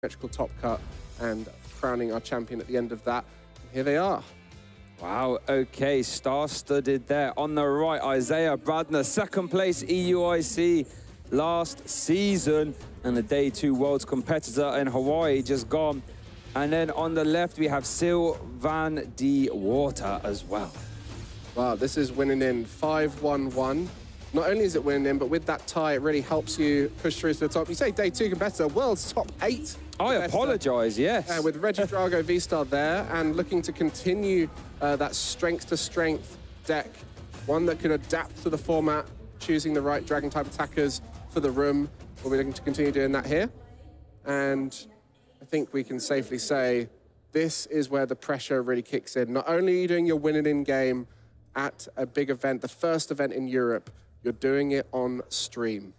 asymmetrical top cut and crowning our champion at the end of that. Here they are. Wow, okay, star-studded there. On the right, Isaiah Bradner, second place EUIC last season, and the Day 2 Worlds competitor in Hawaii just gone. And then on the left, we have Sil Van de Water as well. Wow, this is winning in 5-1-1. Not only is it winning in, but with that tie, it really helps you push through to the top. You say Day 2 competitor, world's top 8. I apologise, yes. With Reggie Drago V-Star there and looking to continue that strength-to-strength deck, one that could adapt to the format, choosing the right Dragon-type attackers for the room. We'll be looking to continue doing that here. And I think we can safely say this is where the pressure really kicks in. Not only are you doing your winning in game at a big event, the first event in Europe, you're doing it on stream.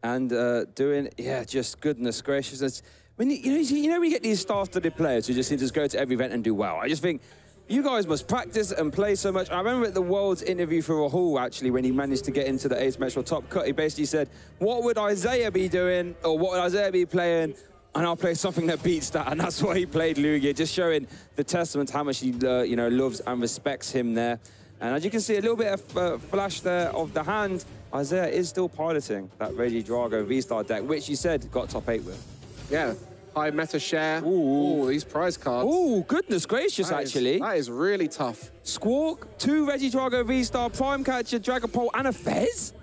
And doing, yeah, just goodness gracious. When you know when you get these star-studded players who just seem to just go to every event and do well. I just think you guys must practice and play so much. I remember at the World's interview for Rahul, actually, when he managed to get into the asymmetrical top cut, he basically said, what would Isaiah be doing, or what would Isaiah be playing? And I'll play something that beats that. And that's why he played Lugia, just showing the testament to how much he loves and respects him there. And as you can see, a little bit of flash there of the hand. Isaiah is still piloting that Reggie Drago V-Star deck, which you said got top 8 with. Yeah, high meta share. Ooh, these prize cards. Ooh, goodness gracious, actually. That is really tough. Squawk, 2 Reggie Drago V-Star, Prime Catcher, Dragapult, and a Fez?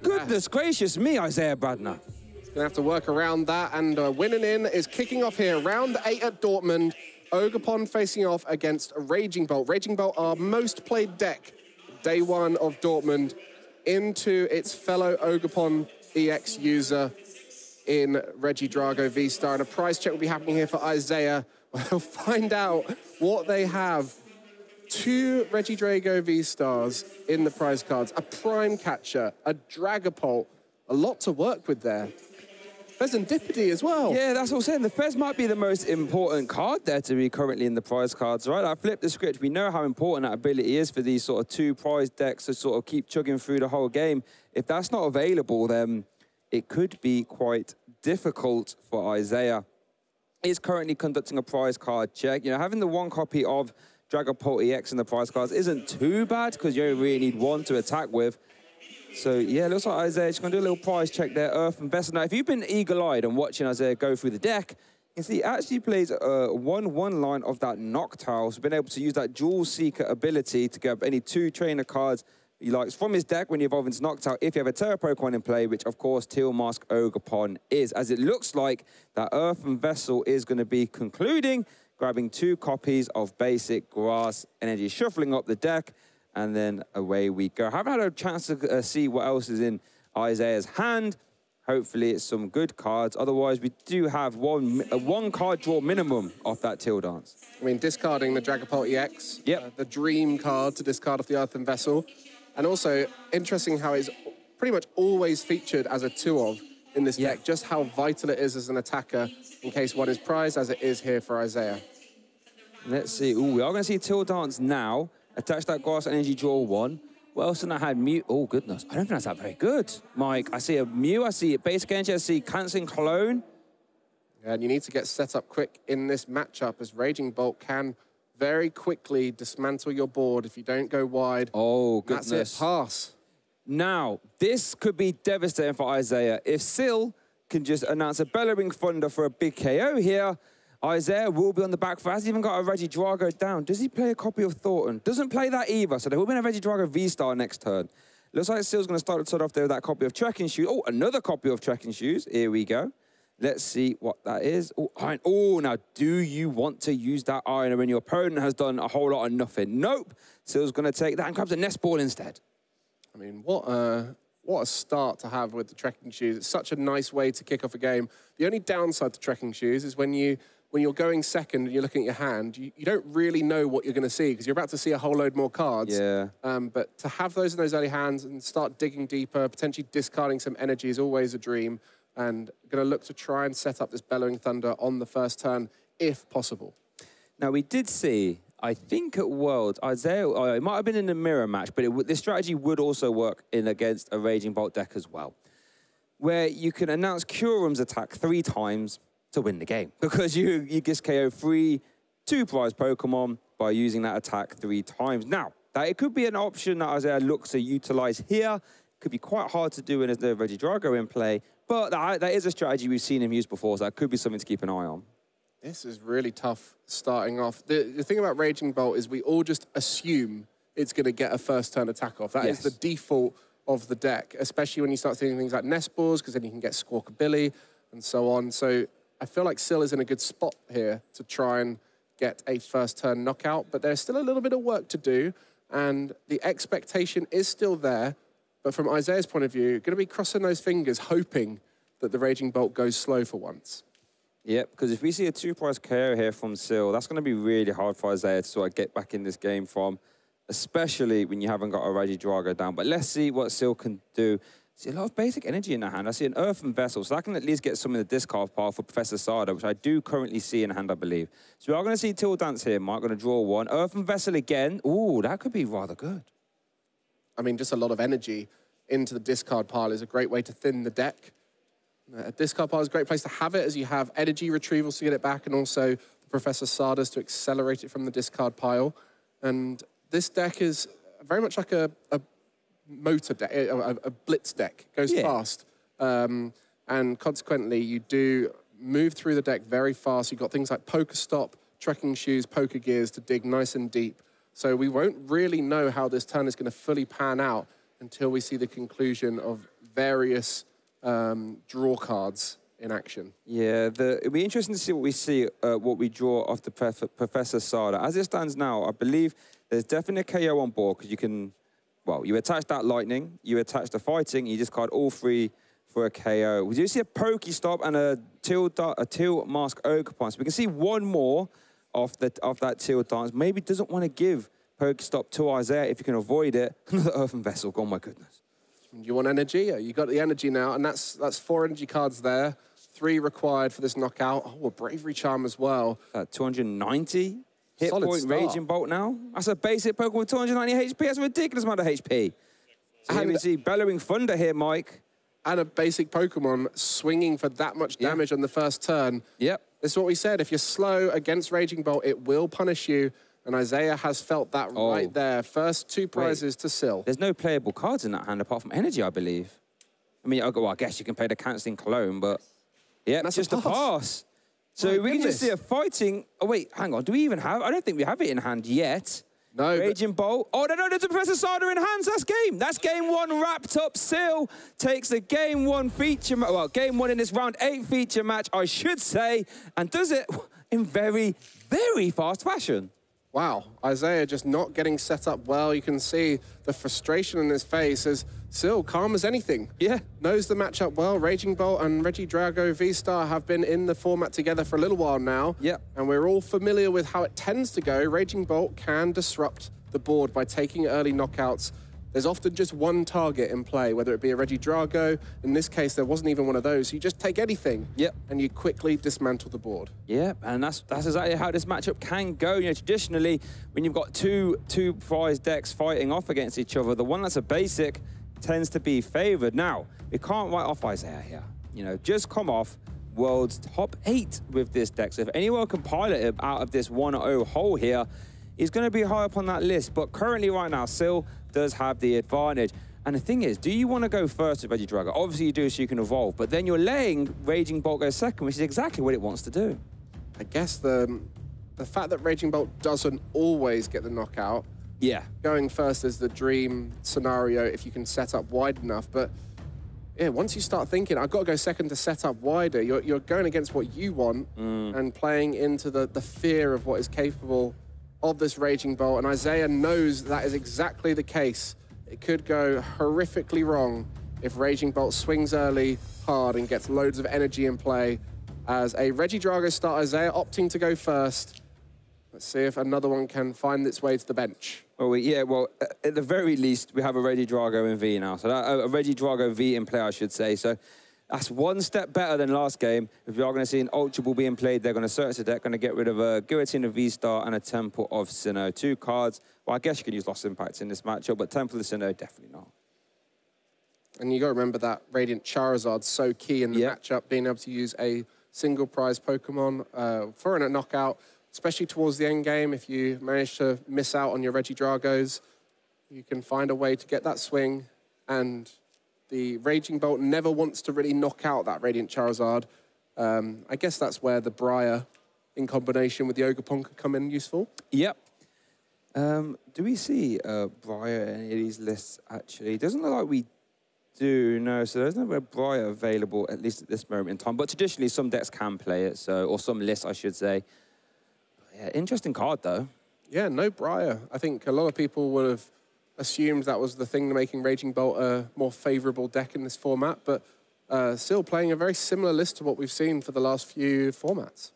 Goodness gracious me, Isaiah Bradner. He's gonna have to work around that, and winning in is kicking off here. Round 8 at Dortmund. Ogerpon facing off against Raging Bolt. Raging Bolt, our most played deck, Day 1 of Dortmund, into its fellow Ogerpon EX user in Reggie Drago V-Star. And a prize check will be happening here for Isaiah. We'll find out what they have. 2 Reggie Drago V-Stars in the prize cards, a Prime Catcher, a Dragapult, a lot to work with there. Pheasantipity as well. Yeah, that's what I'm saying. The Fez might be the most important card there to be currently in the prize cards, right? I flipped the script. We know how important that ability is for these sort of 2 prize decks to sort of keep chugging through the whole game. If that's not available, then it could be quite difficult for Isaiah. He's currently conducting a prize card check. You know, having the 1 copy of Dragapult EX in the prize cards isn't too bad because you only really need 1 to attack with. So, yeah, looks like Isaiah's going to do a little prize check there, Earth and Vessel. Now, if you've been eagle-eyed and watching Isaiah go through the deck, you can see he actually plays a 1/1 line of that Noctowl. So, been able to use that Jewel Seeker ability to get any 2 trainer cards he likes from his deck when you evolve into Noctowl if you have a Terra Pokemon in play, which, of course, Teal Mask Ogerpon is. As it looks like that Earth and Vessel is going to be concluding, grabbing 2 copies of basic Grass Energy, shuffling up the deck, and then away we go. I haven't had a chance to see what else is in Isaiah's hand. Hopefully it's some good cards. Otherwise, we do have one card draw minimum off that Teal Dance. I mean, discarding the Dragapult EX, the dream card to discard off the Earthen Vessel. And also, interesting how it's pretty much always featured as a 2-of in this deck, just how vital it is as an attacker in case one is prized, as it is here for Isaiah. Let's see. Ooh, we are going to see Teal Dance now. Attach that Grass Energy, draw 1. What else did I have? Mew. Oh, goodness. I don't think that's that very good, Mike. I see a Mew. I see a Basic Energy. I see Canceling Clone. Yeah, and you need to get set up quick in this matchup as Raging Bolt can very quickly dismantle your board if you don't go wide. Oh, goodness. That's it. Pass. Now, this could be devastating for Isaiah. If Sil can just announce a Bellowing Thunder for a big KO here, Isaiah will be on the back foot. Has even got a Reggie Drago down. Does he play a copy of Thornton? Doesn't play that either, so there will be a Reggie Drago V-Star next turn. Looks like Sil's going to start the turn off there with that copy of Trekking Shoes. Oh, another copy of Trekking Shoes. Here we go. Let's see what that is. Oh, iron. Oh, now, do you want to use that Iron when your opponent has done a whole lot of nothing? Nope. Sil's going to take that and grabs a Nest Ball instead. I mean, what a start to have with the Trekking Shoes. It's such a nice way to kick off a game. The only downside to Trekking Shoes is when you're going second and you're looking at your hand, you don't really know what you're going to see because you're about to see a whole load more cards. Yeah. But to have those in those early hands and start digging deeper, potentially discarding some energy is always a dream. And going to look to try and set up this Bellowing Thunder on the first turn, if possible. Now, we did see, I think at Worlds, Isaiah, it might have been in a mirror match, but this strategy would also work in against a Raging Bolt deck as well, where you can announce Curum's attack 3 times, to win the game because you just KO 3 2-prize Pokemon by using that attack 3 times. Now, that it could be an option that Isaiah looks to utilize here. Could be quite hard to do when there's no Regidrago in play, but that is a strategy we've seen him use before, so that could be something to keep an eye on. This is really tough starting off. The thing about Raging Bolt is we all just assume it's going to get a first turn attack off. That is the default of the deck, especially when you start seeing things like Nest Balls, because then you can get Squawkabilly and so on. So I feel like Sil is in a good spot here to try and get a first turn knockout, but there's still a little bit of work to do, and the expectation is still there. But from Isaiah's point of view, going to be crossing those fingers, hoping that the Raging Bolt goes slow for once. Yep, because if we see a 2-prize KO here from Sil, that's going to be really hard for Isaiah to sort of get back in this game from, especially when you haven't got a Regidrago down. But let's see what Sil can do. See a lot of basic energy in the hand. I see an Earthen Vessel, so I can at least get some in the discard pile for Professor Sada, which I do currently see in hand, I believe. So we are going to see Till Dance here, Mark. Going to draw one. Earthen Vessel again. Ooh, that could be rather good. I mean, just a lot of energy into the discard pile is a great way to thin the deck. A discard pile is a great place to have it, as you have energy retrievals to get it back, and also Professor Sardas to accelerate it from the discard pile. And this deck is very much like a motor deck, a blitz deck. It goes fast. And consequently, you do move through the deck very fast. You've got things like Pokestop, Trekking Shoes, Poker Gears to dig nice and deep. So we won't really know how this turn is going to fully pan out until we see the conclusion of various draw cards in action. Yeah, it'll be interesting to see what we draw off the Professor Sada. As it stands now, I believe there's definitely a KO on board because you can, well, you attach that Lightning, you attach the Fighting, you discard all 3 for a KO. We do see a Pokestop and a Teal Mask Ogerpon. So we can see one more of that Teal Dance. Maybe doesn't want to give Pokestop to Isaiah if you can avoid it. Another Earthen Vessel, oh my goodness. You want energy? You got the energy now, and that's 4 energy cards there. 3 required for this knockout. Oh, a Bravery Charm as well. 290 hit Solid point start. Raging Bolt now. That's a basic Pokemon with 290 HP. That's a ridiculous amount of HP. So here we see Bellowing Thunder here, Mike. And a basic Pokemon swinging for that much damage on the first turn. Yep. This is what we said. If you're slow against Raging Bolt, it will punish you. And Isaiah has felt that right there. First 2 prizes to Sil. There's no playable cards in that hand apart from energy, I believe. I mean, well, I guess you can play the Canceling Clone, but yeah, that's just a pass. So we can just see a Fighting. Oh, wait, hang on. Do we even have? I don't think we have it in hand yet. No. Raging Bolt. Oh, no, there's a Professor Sada in hands. That's game. That's game 1 wrapped up. Sil takes the game 1 feature, well, game 1 in this round 8 feature match, I should say, and does it in very, very fast fashion. Wow, Isaiah just not getting set up well. You can see the frustration in his face as Sil, calm as anything. Yeah. Knows the matchup well. Raging Bolt and Regidrago V-Star have been in the format together for a little while now. Yeah. And we're all familiar with how it tends to go. Raging Bolt can disrupt the board by taking early knockouts. There's often just one target in play, whether it be a Regidrago. In this case, there wasn't even one of those. You just take anything, and you quickly dismantle the board. Yeah, and that's exactly how this matchup can go. You know, traditionally, when you've got two prize decks fighting off against each other, the one that's a basic tends to be favored. Now, we can't write off Isaiah here. You know, just come off world's top 8 with this deck. So if anyone can pilot it out of this 1-0 hole here, he's going to be high up on that list. But currently, right now, Sil does have the advantage. And the thing is, do you want to go first with Regidrago? Obviously you do, so you can evolve. But then you're letting Raging Bolt go second, which is exactly what it wants to do. I guess the fact that Raging Bolt doesn't always get the knockout, going first is the dream scenario if you can set up wide enough. But yeah, once you start thinking, I've got to go second to set up wider, you're going against what you want and playing into the fear of what is capable of this Raging Bolt, and Isaiah knows that is exactly the case. It could go horrifically wrong if Raging Bolt swings early, hard, and gets loads of energy in play. As a Regidrago start, Isaiah opting to go first. Let's see if another one can find its way to the bench. Well, at the very least, we have a Regidrago in V now. So a Regidrago V in play, I should say. So that's one step better than last game. If you are going to see an Ultra Ball being played, they're going to search the deck, going to get rid of a Giratina V-Star and a Temple of Sinnoh. 2 cards. Well, I guess you could use Lost Impacts in this matchup, but Temple of Sinnoh, definitely not. And you got to remember that Radiant Charizard's so key in the matchup, being able to use a single prize Pokemon for a knockout, especially towards the end game. If you manage to miss out on your Regidragos, you can find a way to get that swing, and the Raging Bolt never wants to really knock out that Radiant Charizard. I guess that's where the Briar in combination with the Ogerpon could come in useful. Yep. Do we see Briar in any of these lists, actually? It doesn't look like we do, no. So there's no Briar available, at least at this moment in time. But traditionally, some decks can play it, so, or some lists, I should say. Yeah, interesting card, though. Yeah, no Briar. I think a lot of people would have assumed that was the thing making Raging Bolt a more favourable deck in this format, but still playing a very similar list to what we've seen for the last few formats.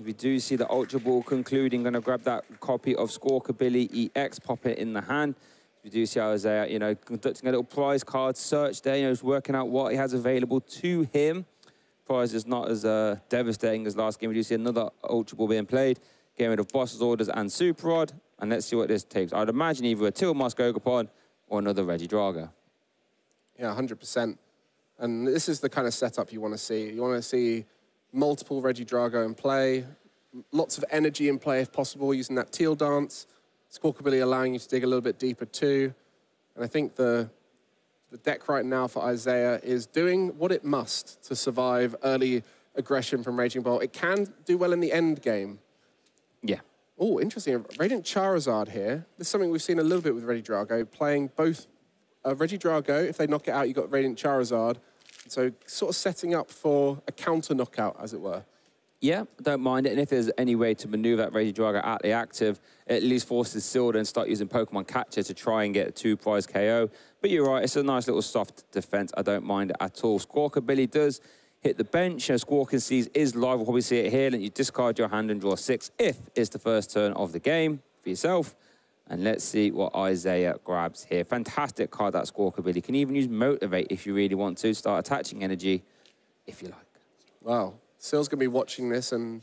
We do see the Ultra Ball concluding, going to grab that copy of Squawkabilly EX, pop it in the hand. We do see Isaiah, you know, conducting a little prize card search there, you know, he's working out what he has available to him. Prize is not as devastating as last game. We do see another Ultra Ball being played, getting rid of Boss's Orders and Super Rod, and let's see what this takes. I'd imagine either a Tilmask Ogerpon or another Regidrago. Yeah, 100%. And this is the kind of setup you want to see. You want to see multiple Regidrago in play, lots of energy in play if possible, using that Teal Dance. Squawkabilly allowing you to dig a little bit deeper too. And I think the deck right now for Isaiah is doing what it must to survive early aggression from Raging Bolt. It can do well in the end game. Yeah. Oh, interesting. Radiant Charizard here. This is something we've seen a little bit with Regidrago, playing both Regidrago. If they knock it out, you've got Radiant Charizard. So sort of setting up for a counter knockout, as it were. Yeah, don't mind it. And if there's any way to maneuver that Regidrago at the active, it at least forces Sil and start using Pokemon Catcher to try and get a 2-prize KO. But you're right, it's a nice little soft defense. I don't mind it at all. Squawkabilly does hit the bench. Squawkin Seas is live. We'll probably see it here. And you discard your hand and draw 6 if it's the first turn of the game for yourself. And let's see what Isaiah grabs here. Fantastic card, that Squawkabilly. You can even use Motivate if you really want to. Start attaching energy if you like. Wow. Sil's going to be watching this and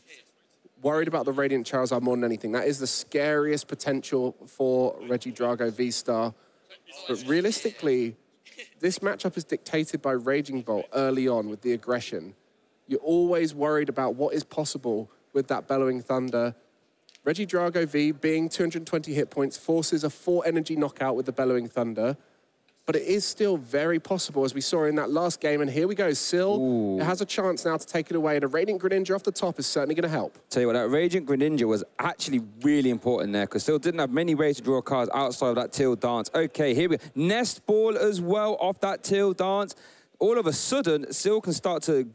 worried about the Radiant Charizard more than anything. That is the scariest potential for Regidrago V-Star. But realistically, this matchup is dictated by Raging Bolt early on with the aggression. You're always worried about what is possible with that Bellowing Thunder. Regidrago V, being 220 hit points, forces a 4-energy knockout with the Bellowing Thunder. But it is still very possible, as we saw in that last game. And here we go, Sil. It has a chance now to take it away. And a Radiant Greninja off the top is certainly going to help. Tell you what, that Radiant Greninja was actually really important there, because Sil didn't have many ways to draw cards outside of that Teal Dance. Okay, here we go. Nest Ball as well off that Teal Dance. All of a sudden, Sil can start to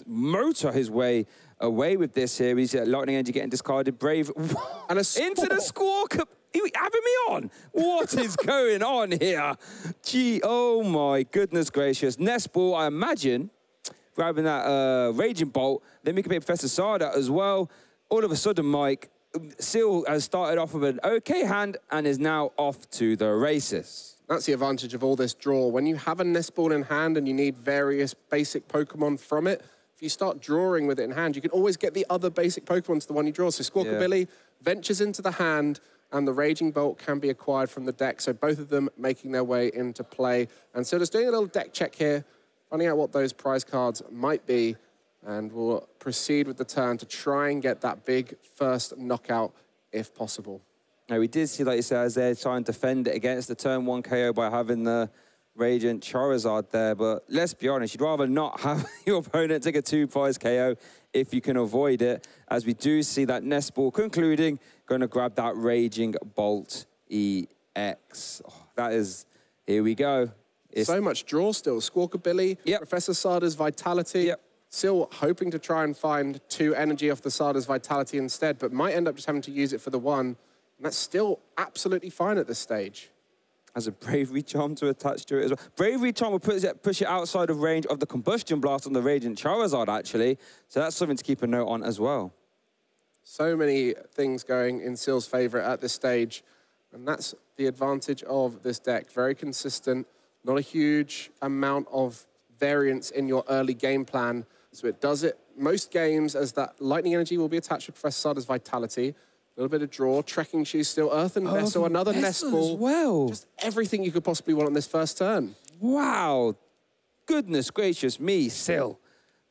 motor his way away with this here. He's Lightning Energy getting discarded. Brave. And into the Squawk. Are you having me on? What is going on here? Gee, oh my goodness gracious. Nest Ball, I imagine, grabbing that Raging Bolt. Then we can pick Professor Sada as well. All of a sudden, Mike, Sil has started off with an okay hand and is now off to the races. That's the advantage of all this draw. When you have a Nest Ball in hand and you need various basic Pokemon from it, if you start drawing with it in hand, you can always get the other basic Pokemon to the one you draw. So Squawkabilly ventures into the hand, and the Raging Bolt can be acquired from the deck. So both of them making their way into play. And so just doing a little deck check here, finding out what those prize cards might be, and we'll proceed with the turn to try and get that big first knockout if possible. Now, we did see, like you said, Isaiah trying to defend it against the turn 1 KO by having the Radiant Charizard there, but let's be honest, you'd rather not have your opponent take a 2-prize KO if you can avoid it, as we do see that Nest Ball concluding, going to grab that Raging Bolt EX. Oh, that is, here we go. It's so much draw still. Squawkabilly, Professor Sada's Vitality, still hoping to try and find 2 energy off the Sada's Vitality instead, but might end up just having to use it for the 1, and that's still absolutely fine at this stage. Has a Bravery Charm to attach to it as well. Bravery Charm will push it outside of range of the Combustion Blast on the Radiant Charizard, actually. So that's something to keep a note on as well. So many things going in Sil's favour at this stage. And that's the advantage of this deck. Very consistent, not a huge amount of variance in your early game plan. So it does it most games as that Lightning Energy will be attached to Professor Sada's Vitality. A little bit of draw, Trekking Shoes still, Earth and Vessel, another Nest Ball. As well. Just everything you could possibly want on this first turn. Wow. Goodness gracious me, Sil.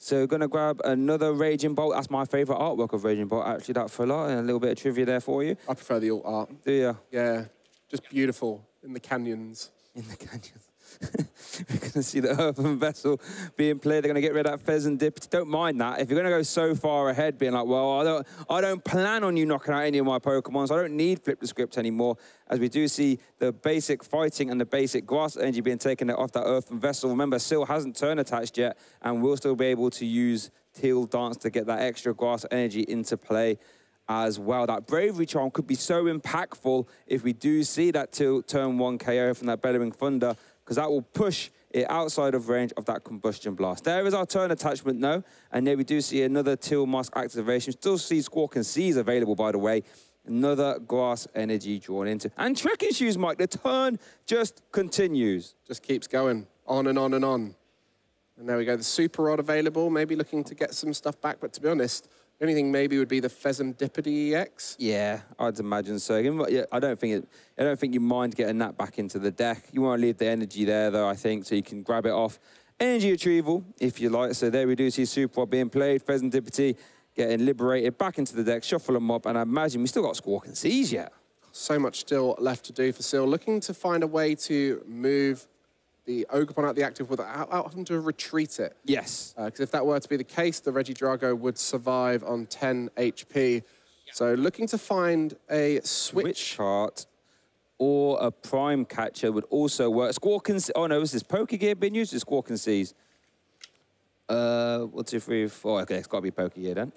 So we're going to grab another Raging Bolt. That's my favourite artwork of Raging Bolt, actually, that fuller. And a little bit of trivia there for you. I prefer the alt art. Do you? Yeah, just beautiful in the canyons. In the canyons. We're going to see the Earthen Vessel being played. They're going to get rid of that Pheasant Dip. Don't mind that. If you're going to go so far ahead, being like, well, I don't plan on you knocking out any of my Pokemon, so I don't need Flip the Script anymore, as we do see the basic fighting and the basic grass energy being taken off that Earthen Vessel. Remember, Sil hasn't turn attached yet, and we'll still be able to use Teal Dance to get that extra grass energy into play as well. That Bravery Charm could be so impactful if we do see that turn 1 KO from that Bellowing Thunder, because that will push it outside of range of that Combustion Blast. There is our turn attachment now, and there we do see another Teal Musk activation. Still see Squawk and Seas available, by the way. Another grass energy drawn into. And Trekking Shoes, Mike, the turn just continues. Just keeps going, on and on and on. And there we go, the Super Rod available, maybe looking to get some stuff back, but to be honest, the only thing maybe would be the Pheasant Dippity EX. Yeah, I'd imagine so. I don't think you mind getting that back into the deck. You want to leave the energy there, though, I think, so you can grab it off. Energy retrieval, if you like. So there we do see Super Rod being played, Pheasant Dippity getting liberated back into the deck, shuffle them up, and I imagine we still got Squawk and Seas yet. So much still left to do for Sil. Looking to find a way to move the Ogerpon out the active without having to retreat it. Yes. Because if that were to be the case, the Regidrago would survive on 10 HP. So looking to find a switch cart or a Prime Catcher would also work. Squawk and... Oh, no, is this Pokegear being used? Or Squawk and Seas? 1, 2, 3, 4. Okay, it's got to be Pokegear then.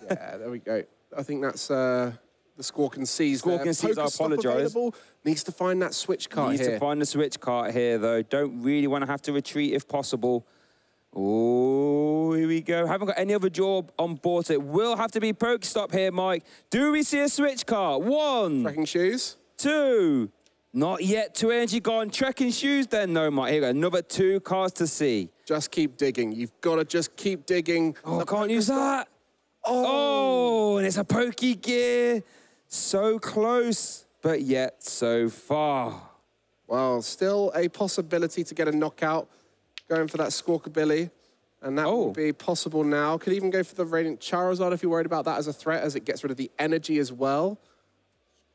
Yeah, there we go. I think that's... the Squawk and Seas. Squawk and Seas, I apologise. Needs to find that switch cart here. Needs to find the switch cart here, though. Don't really want to have to retreat if possible. Oh, here we go. Haven't got any other job on board. So it will have to be Pokestop here, Mike. Do we see a switch cart? 1. Trekking Shoes. 2. Not yet. 2 energy gone. Trekking Shoes then, no, Mike. Here we go. Another 2 cards to see. Just keep digging. You've got to just keep digging. Oh, I can't use that. Oh, and it's a Pokegear. So close, but yet so far. Well, still a possibility to get a knockout. Going for that Squawkabilly. And that will be possible now. Could even go for the Radiant Charizard if you're worried about that as a threat, as it gets rid of the energy as well.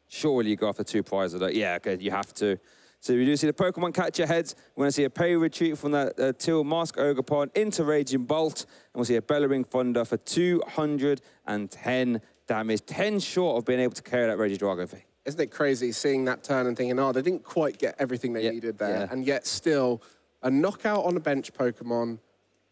Surely you go after 2 prizes. Yeah, okay, you have to. So we do see the Pokemon Catcher heads. We're going to see a Pay Retreat from that Teal Mask Ogerpon into Raging Bolt. And we'll see a Bellowing Thunder for 210 damage. 10 short of being able to carry that Regidrago V. Isn't it crazy seeing that turn and thinking, oh, they didn't quite get everything they needed there. Yeah. And yet still a knockout on a bench Pokemon,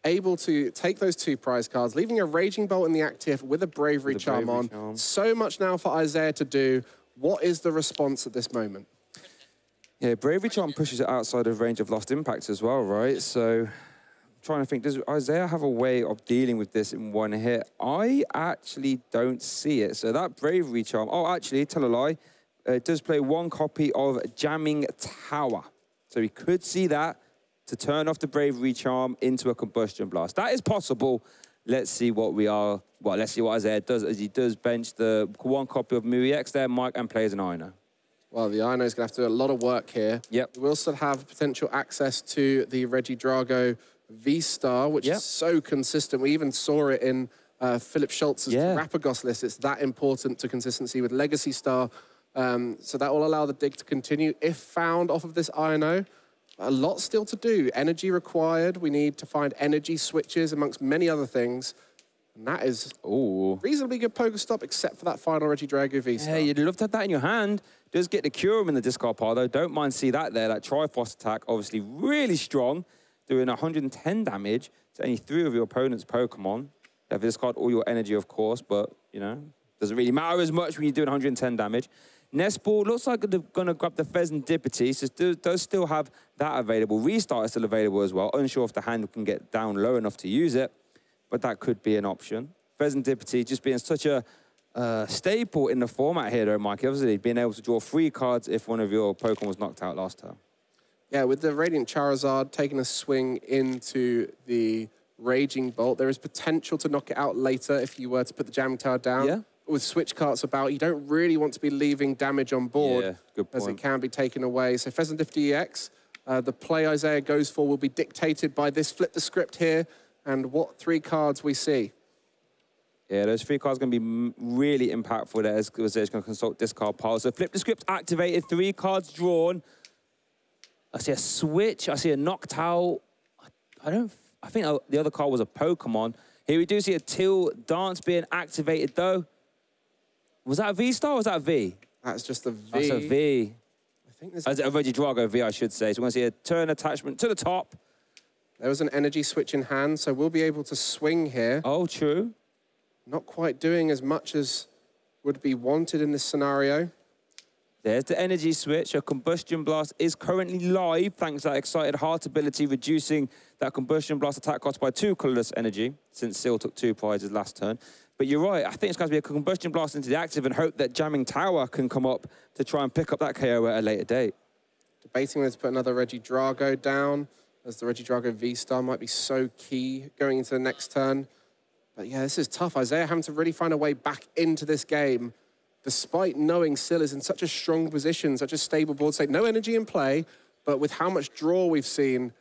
able to take those 2 prize cards, leaving a Raging Bolt in the active with a Bravery Charm on. So much now for Isaiah to do. What is the response at this moment? Yeah, Bravery Charm pushes it outside of range of Lost Impact as well, right? So I'm trying to think, does Isaiah have a way of dealing with this in 1 hit? I actually don't see it. So that Bravery Charm, oh, actually, tell a lie, it does play 1 copy of Jamming Tower. So we could see that to turn off the Bravery Charm into a Combustion Blast. That is possible. Let's see what let's see what Isaiah does, as he does bench the 1 copy of Mui X there, Mike, and plays an Ino. Well, the Ino is going to have to do a lot of work here. Yep. We will still have potential access to the Regidrago V-Star, which is so consistent. We even saw it in Philip Schultz's Terrapagos list. It's that important to consistency with Legacy Star. So that will allow the dig to continue if found off of this Ino. A lot still to do. Energy required. We need to find energy switches amongst many other things. And that is reasonably good Pokestop, except for that final Regidrago V-Star. Yeah, you'd love to have that in your hand. Does get the Kyurem in the discard pile, though. Don't mind see that there. That Triforce attack, obviously really strong, doing 110 damage to any 3 of your opponent's Pokemon. You have to discard all your energy, of course, but, you know, doesn't really matter as much when you're doing 110 damage. Nest Ball looks like they're going to grab the Pheasant Dippity, so does still have that available. Restart is still available as well. Unsure if the hand can get down low enough to use it, but that could be an option. Pheasant Dippity just being such a staple in the format here, though, Mike. Obviously, being able to draw 3 cards if one of your Pokemon was knocked out last turn. Yeah, with the Radiant Charizard taking a swing into the Raging Bolt, there is potential to knock it out later if you were to put the Jamming Tower down. Yeah. With switch carts about, you don't really want to be leaving damage on board as it can be taken away. So Pheasant Dippity EX, the play Isaiah goes for will be dictated by this Flip the Script here. and what 3 cards we see. Yeah, those 3 cards are going to be really impactful there as they're going to consult discard pile. So flip the script activated, 3 cards drawn. I see a switch, I see a knocked out. I think the other card was a Pokemon. Here we do see a Till Dance being activated though. Was that a V-Star or was that a V? That's just a V. That's a V. I think there's a Regidrago V, I should say. So we're going to see a turn attachment to the top. There was an energy switch in hand, so we'll be able to swing here. Oh, true. Not quite doing as much as would be wanted in this scenario. There's the energy switch. A Combustion Blast is currently live, thanks to that Excited Heart ability, reducing that Combustion Blast attack cost by 2 colorless energy, since Seal took 2 prizes last turn. But you're right, I think it's going to be a Combustion Blast into the active and hope that Jamming Tower can come up to try and pick up that KO at a later date. Debating whether to put another Regidrago down, as the Regidrago V-Star might be so key going into the next turn. But yeah, this is tough. Isaiah having to really find a way back into this game, despite knowing Sil is in such a strong position, such a stable board state. No energy in play, but with how much draw we've seen,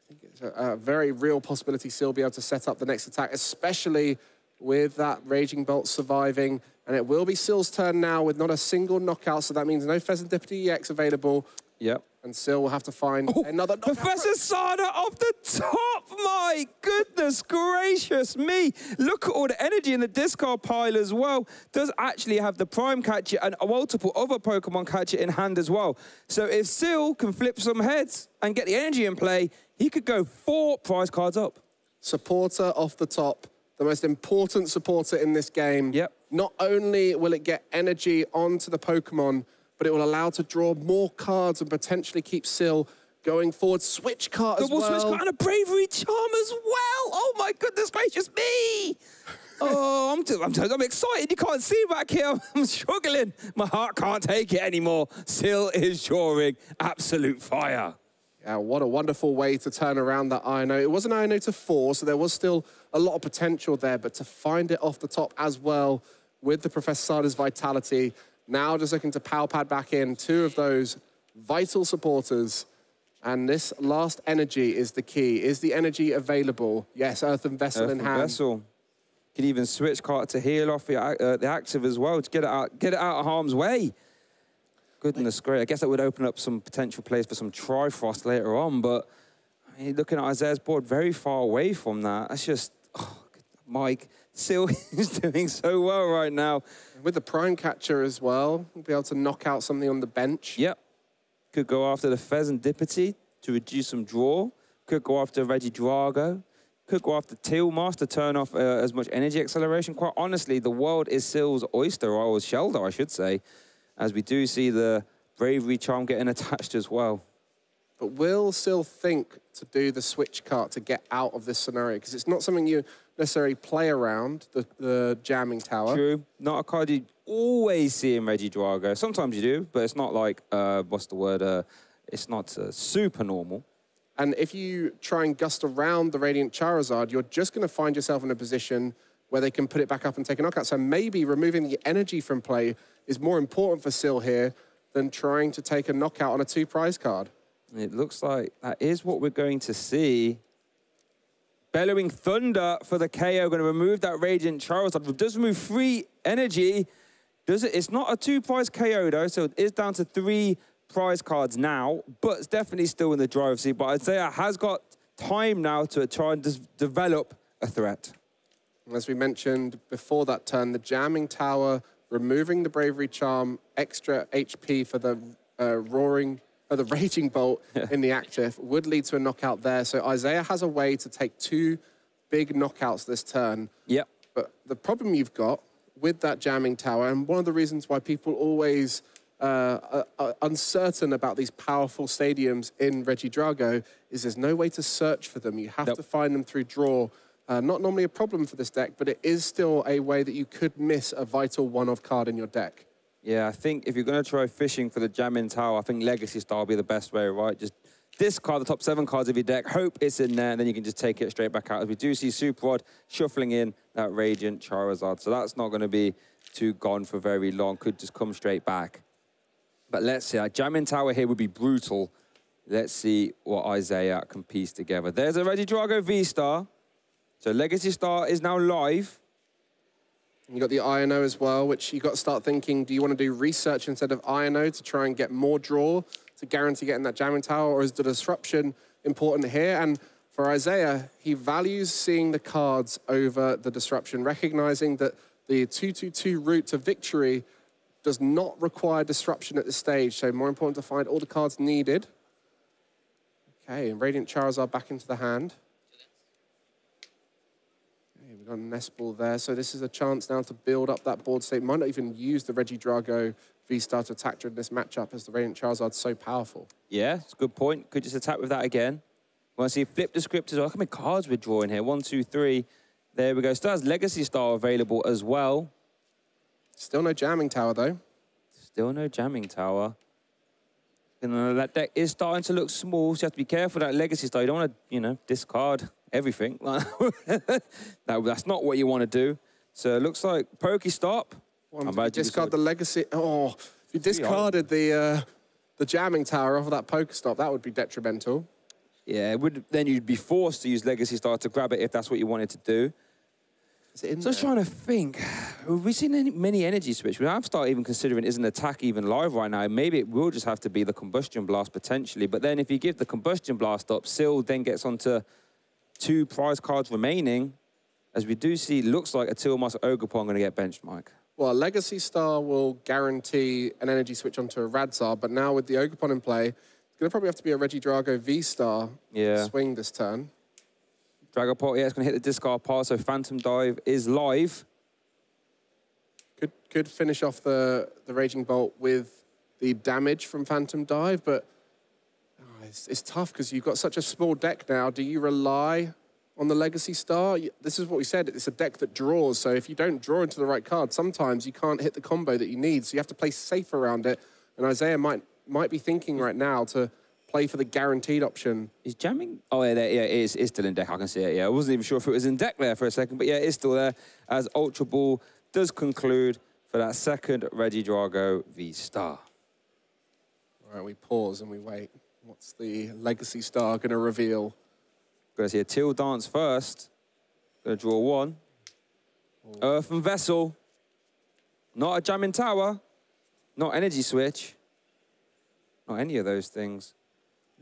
I think it's a very real possibility Sil will be able to set up the next attack, especially with that Raging Bolt surviving. And it will be Sil's turn now with not a single knockout, so that means no Pheasantipity EX available. Yep. And Sil will have to find another knockout. Professor Sada off the top! My goodness gracious me! Look at all the energy in the discard pile as well. Does actually have the Prime Catcher and multiple other Pokemon Catcher in hand as well. So if Sil can flip some heads and get the energy in play, he could go 4 prize cards up. Supporter off the top. The most important supporter in this game. Yep. Not only will it get energy onto the Pokemon, but it will allow to draw more cards and potentially keep Sil going forward. Switch card as well. Double switch card and a Bravery Charm as well. Oh my goodness gracious me! Oh, I'm excited. You can't see back here. I'm struggling. My heart can't take it anymore. Sil is drawing absolute fire. Yeah, what a wonderful way to turn around that INO. It was an INO to 4, so there was still a lot of potential there, but to find it off the top as well with the Professor Sada's Vitality, now just looking to power pad back in 2 of those vital supporters. And this last energy is the key. Is the energy available? Yes, Earthen Vessel in hand. Vessel. Could even switch card to heal off the active as well to get it out of harm's way. Goodness great. I guess that would open up some potential plays for some Trifrost later on, but I mean, looking at Isaiah's board, very far away from that. That's just, Mike, Sil is doing so well right now. With the Prime Catcher as well, we'll be able to knock out something on the bench. Yep. Could go after the Pheasantipity to reduce some draw. Could go after Regidrago. Could go after Tilmas to turn off as much energy acceleration. Quite honestly, the world is Sil's oyster, or Shelder, I should say, as we do see the Bravery Charm getting attached as well. But will Sil think to do the switch card to get out of this scenario? Because it's not something you necessarily play around, the Jamming Tower. True. Not a card you always see in Regidrago. Sometimes you do, but it's not like, what's the word? It's not super normal. And if you try and gust around the Radiant Charizard, you're just going to find yourself in a position where they can put it back up and take a knockout. So maybe removing the energy from play is more important for Sil here than trying to take a knockout on a 2 prize card. It looks like that is what we're going to see. Bellowing Thunder for the KO, going to remove that Radiant Charizard. It does remove 3 energy. It's not a 2 prize KO though, so it is down to 3 prize cards now, but it's definitely still in the driver's seat. But Isaiah has got time now to try and develop a threat. As we mentioned before that turn, the Jamming Tower, removing the Bravery Charm, extra HP for the the Raging Bolt in the active would lead to a knockout there. So Isaiah has a way to take 2 big knockouts this turn. Yep. But the problem you've got with that Jamming Tower, and one of the reasons why people always are uncertain about these powerful stadiums in Regidrago is there's no way to search for them. You have to find them through draw. Not normally a problem for this deck, but it is still a way that you could miss a vital one-off card in your deck. Yeah, I think if you're going to try fishing for the Jamming Tower, I think Legacy Style will be the best way, right? Just discard the top 7 cards of your deck, hope it's in there, and then you can just take it straight back out. As we do see Super Rod shuffling in that Radiant Charizard, so that's not going to be too gone for very long. Could just come straight back. But let's see, a Jamming Tower here would be brutal. Let's see what Isaiah can piece together. There's a Regidrago V-Star. So Legacy Star is now live. And you got the INO as well, which you got to start thinking, do you want to do research instead of INO to try and get more draw to guarantee getting that jamming tower, or is the disruption important here? And for Isaiah, he values seeing the cards over the disruption, recognizing that the 2-2-2 route to victory does not require disruption at this stage, so more important to find all the cards needed. Okay, and Radiant Charizard back into the hand. Okay, we've got a Nest Ball there, so this is a chance now to build up that board state. Might not even use the Regidrago V-Star to attack during this matchup, as the Radiant Charizard's so powerful. Yeah, it's a good point. Could just attack with that again. Want to see flip the script as well. Look how many cards we're drawing here. 1, 2, 3. There we go. Still has Legacy Star available as well. Still no jamming tower, though. Still no jamming tower. And that deck is starting to look small, so you have to be careful with that Legacy Star. You don't want to, you know, discard everything. That's not what you want to do. So it looks like Pokestop. Discard the Legacy. Oh, if you discarded the jamming tower off of that Pokestop, that would be detrimental. Yeah, then you'd be forced to use Legacy Star to grab it if that's what you wanted to do. Is it in So I was trying to think, have we seen many energy switch? We have started even considering, is an attack even live right now? Maybe it will just have to be the Combustion Blast potentially. But then if you give the Combustion Blast up, Sil then gets onto 2 prize cards remaining. As we do see, looks like a Tilmas Ogerpon going to get benched, Mike. Well, Legacy Star will guarantee an energy switch onto a Radzar, but now with the Ogerpon in play, it's going to probably have to be a Regidrago V-Star swing this turn. Dragapult, yeah, it's going to hit the discard pile, so Phantom Dive is live. Could finish off the Raging Bolt with the damage from Phantom Dive, but it's tough because you've got such a small deck now. Do you rely on the Legacy Star? This is what we said, it's a deck that draws, so if you don't draw into the right card, sometimes you can't hit the combo that you need, so you have to play safe around it, and Isaiah might be thinking right now to play for the guaranteed option. Is jamming? Oh, yeah, it is still in deck. I can see it, yeah. I wasn't even sure if it was in deck there for a second, but yeah, it's still there as Ultra Ball does conclude for that second Regidrago V-Star. All right, we pause and we wait. What's the Legacy Star going to reveal? Going to see a Teal Dance first. Going to draw 1. Earthen Vessel. Not a jamming tower. Not energy switch. Not any of those things.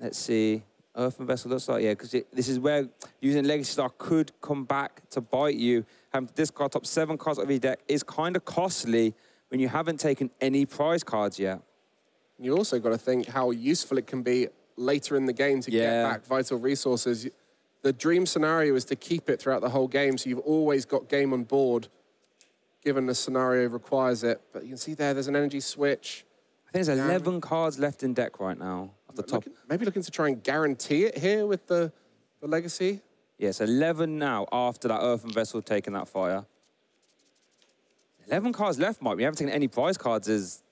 Let's see. Earthen Vessel looks like, yeah, because this is where using Legacy Star could come back to bite you. Having to discard top 7 cards of your deck is kind of costly when you haven't taken any prize cards yet. You also got to think how useful it can be later in the game to get back vital resources. The dream scenario is to keep it throughout the whole game, so you've always got game on board, given the scenario requires it. But you can see there's an energy switch. I think there's 11 cards left in deck right now. Off the top. Maybe looking to try and guarantee it here with the Legacy. Yes, 11 now after that Earthen Vessel taking that fire. 11 cards left, Mike. We haven't taken any prize cards.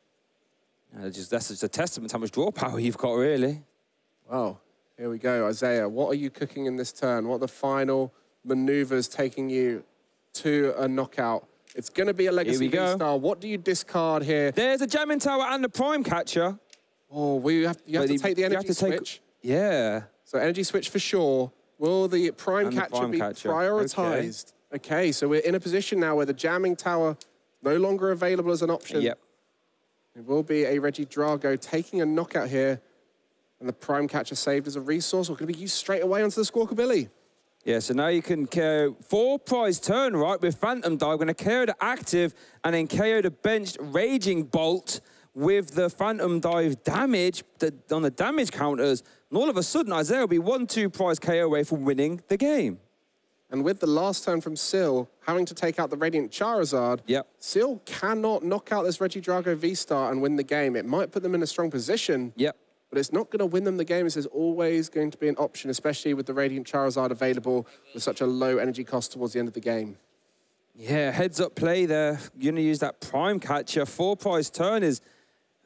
That's just a testament to how much draw power you've got, really. Wow. Here we go, Isaiah. What are you cooking in this turn? What are the final maneuvers taking you to a knockout? It's going to be a Legacy V-Star. What do you discard here? There's a jamming tower and the Prime Catcher. Oh, you have to take the energy switch. Yeah. So energy switch for sure. Will the Prime Catcher be prioritized? Okay, so we're in a position now where the jamming tower no longer available as an option. Yep. It will be a Regidrago taking a knockout here. And the Prime Catcher saved as a resource. We're going to be used straight away onto the Squawkabilly. Yeah, so now you can KO 4 prize turn, right, with Phantom Dive. We're going to KO the active and then KO the benched Raging Bolt with the Phantom Dive damage on the damage counters. And all of a sudden, Isaiah will be 1-2 prize KO away from winning the game. And with the last turn from Sil, having to take out the Radiant Charizard, Sil cannot knock out this Regidrago V-Star and win the game. It might put them in a strong position. Yep. But it's not going to win them the game. This is always going to be an option, especially with the Radiant Charizard available with such a low energy cost towards the end of the game. Yeah, heads up play there. You're going to use that Prime Catcher. 4 prize turn is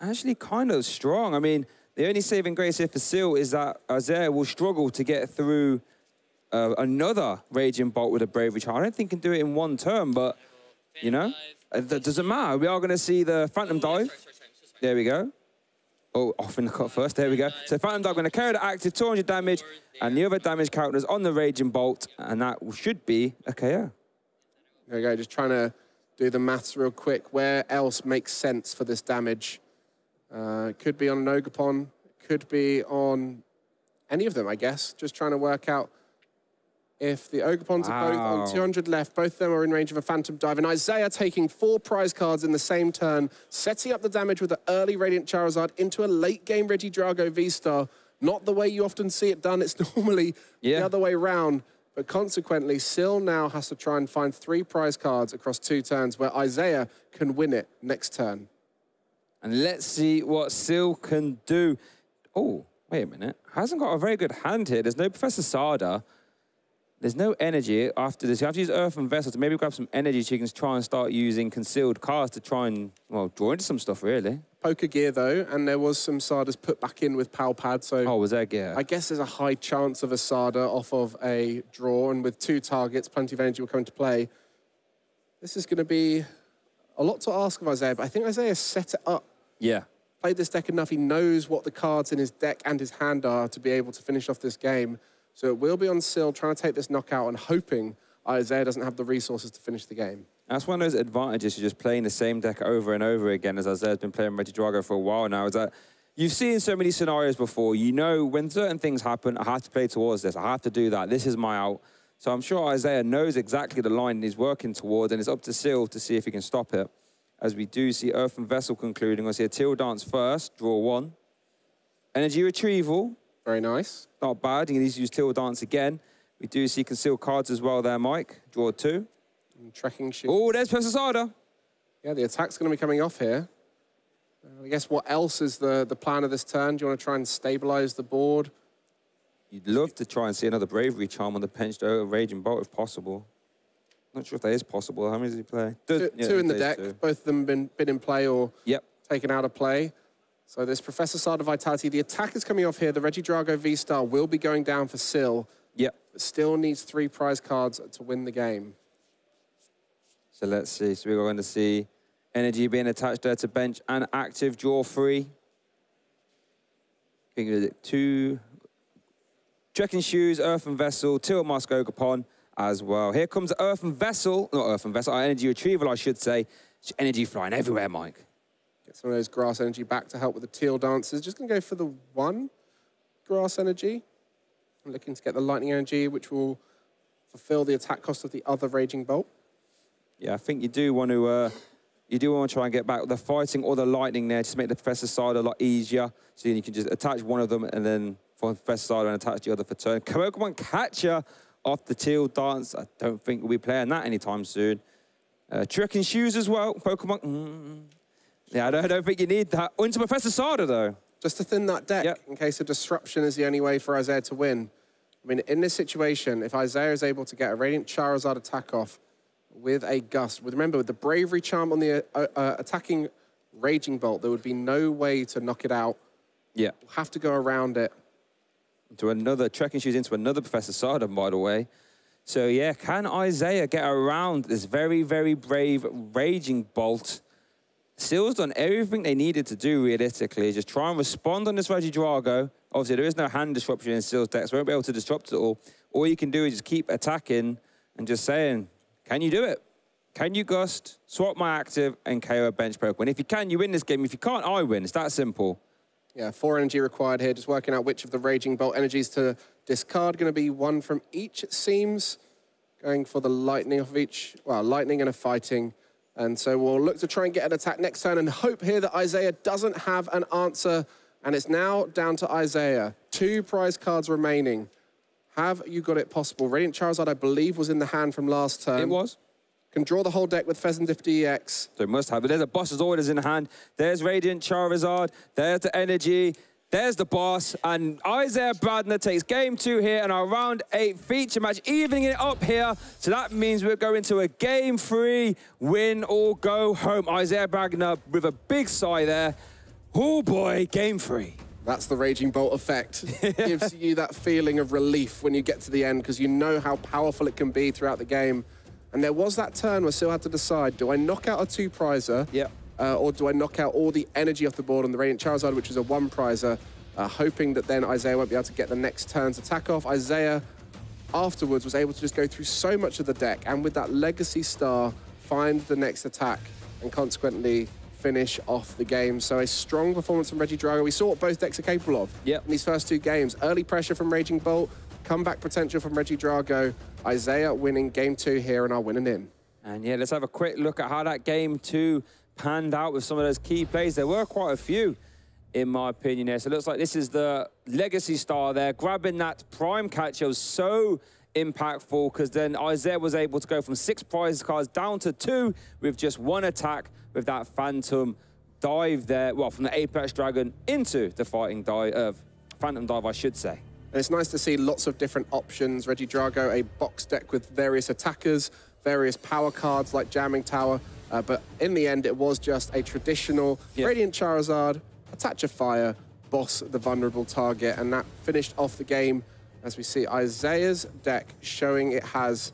actually kind of strong. I mean, the only saving grace here for Sil is that Isaiah will struggle to get through another Raging Bolt with a Bravery Charge. I don't think he can do it in 1 turn, but, you know, that doesn't matter. We are going to see the Phantom Dive. There we go. Oh, off in the cut first. There we go. So Phantom Dog going to carry the active 200 damage, and the other damage counters on the Raging Bolt, and that should be a KO. There we go. Just trying to do the maths real quick. Where else makes sense for this damage? Could be on an Ogerpon. Could be on any of them, I guess. Just trying to work out if the Ogerpons are both on 200 left. Both of them are in range of a Phantom Dive. And Isaiah taking 4 prize cards in the same turn, setting up the damage with the early Radiant Charizard into a late-game Regidrago V-Star. Not the way you often see it done. It's normally the other way around. But consequently, Sil now has to try and find 3 prize cards across 2 turns where Isaiah can win it next turn. And let's see what Sil can do. Oh, wait a minute. Hasn't got a very good hand here. There's no Professor Sada. There's no energy after this. You have to use Earthen Vessel to maybe grab some energy so you can try and start using concealed cards to try and, well, draw into some stuff, really. Poker gear, though, and there was some Sadas put back in with Pal Pad, so... Oh, was there gear? I guess there's a high chance of a Sada off of a draw, and with 2 targets, plenty of energy will come into play. This is going to be a lot to ask of Isaiah, but I think Isaiah set it up. Yeah. Played this deck enough. He knows what the cards in his deck and his hand are to be able to finish off this game. So it will be on Sil trying to take this knockout and hoping Isaiah doesn't have the resources to finish the game. That's one of those advantages to just playing the same deck over and over again, as Isaiah's been playing Regidrago for a while now, is that you've seen so many scenarios before. You know when certain things happen, I have to play towards this. I have to do that. This is my out. So I'm sure Isaiah knows exactly the line he's working towards, and it's up to Sil to see if he can stop it. As we do see Earthen Vessel concluding. We'll see a Teal Dance first, draw 1. Energy Retrieval. Very nice. Not bad. He needs to use Teal Dance again. We do see concealed cards as well there, Mike. Draw 2. And trekking shoes. Oh, there's Professor Sada. Yeah, the attack's going to be coming off here. I guess what else is the plan of this turn? Do you want to try and stabilize the board? You'd love to try and see another Bravery Charm on the bench, though, a Raging Bolt if possible. Not sure if that is possible. How many does he play? Two in the deck. 2. Both of them been in play or taken out of play. So this Professor Sada Vitality, the attack is coming off here. The Regidrago V-Star will be going down for Sil. Yep. But still needs 3 prize cards to win the game. So let's see. So we're going to see energy being attached there to bench and active, draw 3. I think 2 Trekking Shoes, Earthen Vessel, Teal Mask Ogerpon as well. Here comes Earthen Vessel, not Earthen Vessel, Energy Retrieval, I should say. It's energy flying everywhere, Mike. Get some of those grass energy back to help with the Teal Dances. Just going to go for the 1 grass energy. I'm looking to get the lightning energy, which will fulfill the attack cost of the other Raging Bolt. Yeah, I think you do want to try and get back the fighting or the lightning there, just make the Professor Sada a lot easier. So you can just attach one of them and then for Professor Sada and attach the other for turn. Pokemon Catcher off the Teal Dance. I don't think we'll be playing that anytime soon. Trekking Shoes as well. Pokemon. Yeah, I don't think you need that. Into Professor Sada, though. Just to thin that deck in case a disruption is the only way for Isaiah to win. I mean, in this situation, if Isaiah is able to get a Radiant Charizard attack off with a Gust, remember, with the Bravery Charm on the attacking Raging Bolt, there would be no way to knock it out. Yeah. We'll have to go around it. To another Trekking Shoes into another Professor Sada, by the way. So, yeah, can Isaiah get around this very, very brave Raging Bolt? Sil's done everything they needed to do, realistically. Just try and respond on this Regidrago. Obviously, there is no hand disruption in Sil's deck, so we won't be able to disrupt it all. All you can do is just keep attacking and just saying, can you do it? Can you Gust, swap my active, and KO a bench Pokemon? If you can, you win this game. If you can't, I win. It's that simple. Yeah, 4 energy required here. Just working out which of the Raging Bolt energies to discard. Going to be 1 from each, it seems. Going for the lightning off of each. Well, lightning and a fighting. And so we'll look to try and get an attack next turn and hope here that Isaiah doesn't have an answer. And it's now down to Isaiah. 2 prize cards remaining. Have you got it possible? Radiant Charizard, I believe, was in the hand from last turn. It was. Can draw the whole deck with Pheasantdip EX. So it must have. But there's a boss's orders in hand. There's Radiant Charizard. There's the energy. There's the boss. And Isaiah Bradner takes game 2 here in our round 8 feature match, evening it up here. So that means we're going to a game 3, win or go home. Isaiah Bradner with a big sigh there. Oh boy, game 3. That's the Raging Bolt effect. Gives you that feeling of relief when you get to the end because you know how powerful it can be throughout the game. And there was that turn where Sil had to decide, do I knock out a 2-prizer? Yep. or do I knock out all the energy off the board on the Radiant Charizard, which is a one-prizer, hoping that then Isaiah won't be able to get the next turn's attack off. Isaiah, afterwards, was able to just go through so much of the deck, and with that Legacy Star, find the next attack, and consequently finish off the game. So a strong performance from Reggie Drago. We saw what both decks are capable of in these first two games. Early pressure from Raging Bolt, comeback potential from Reggie Drago. Isaiah winning game 2 here and are winning in. And yeah, let's have a quick look at how that game 2 panned out with some of those key plays. There were quite a few, in my opinion, here. So it looks like this is the Legacy Star there. Grabbing that Prime Catcher was so impactful, because then Isaiah was able to go from 6 prize cards down to 2 with just 1 attack with that Phantom Dive there. Well, from the Apex Dragon into the Phantom Dive, I should say. And it's nice to see lots of different options. Reggie Drago, a box deck with various attackers, various power cards like Jamming Tower, but in the end, it was just a traditional Radiant Charizard, Attach a Fire, boss the vulnerable target, and that finished off the game. As we see Isaiah's deck showing it has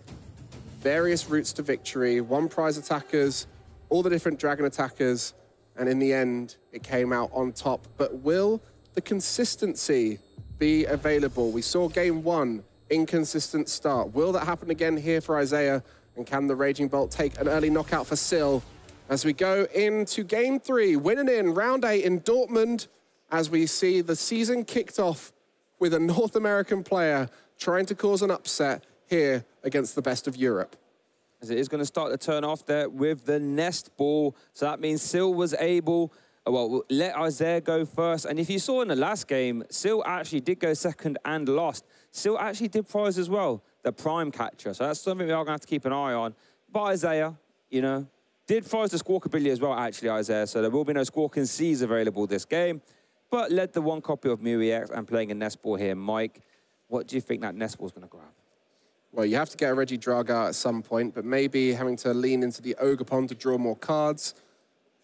various routes to victory, 1 prize attackers, all the different dragon attackers, and in the end, it came out on top. But will the consistency be available? We saw game 1, inconsistent start. Will that happen again here for Isaiah? And can the Raging Bolt take an early knockout for Sil? As we go into game 3, winning in round 8 in Dortmund, as we see the season kicked off with a North American player trying to cause an upset here against the best of Europe. As it is going to start to turn off there with the Nest Ball. So that means Sil was able, well, let Isaiah go first. And if you saw in the last game, Sil actually did go second and lost. Sil actually did prize as well, the Prime Catcher. So that's something we are going to have to keep an eye on. But Isaiah, you know, did prize the Squawk ability as well, actually, Isaiah. So there will be no Squawking Seas available this game. But led the 1 copy of Mew EX and playing a Nest Ball here. Mike, what do you think that Nest Ball is going to grab? Well, you have to get a Reggie Drago at some point, but maybe having to lean into the Ogerpon to draw more cards.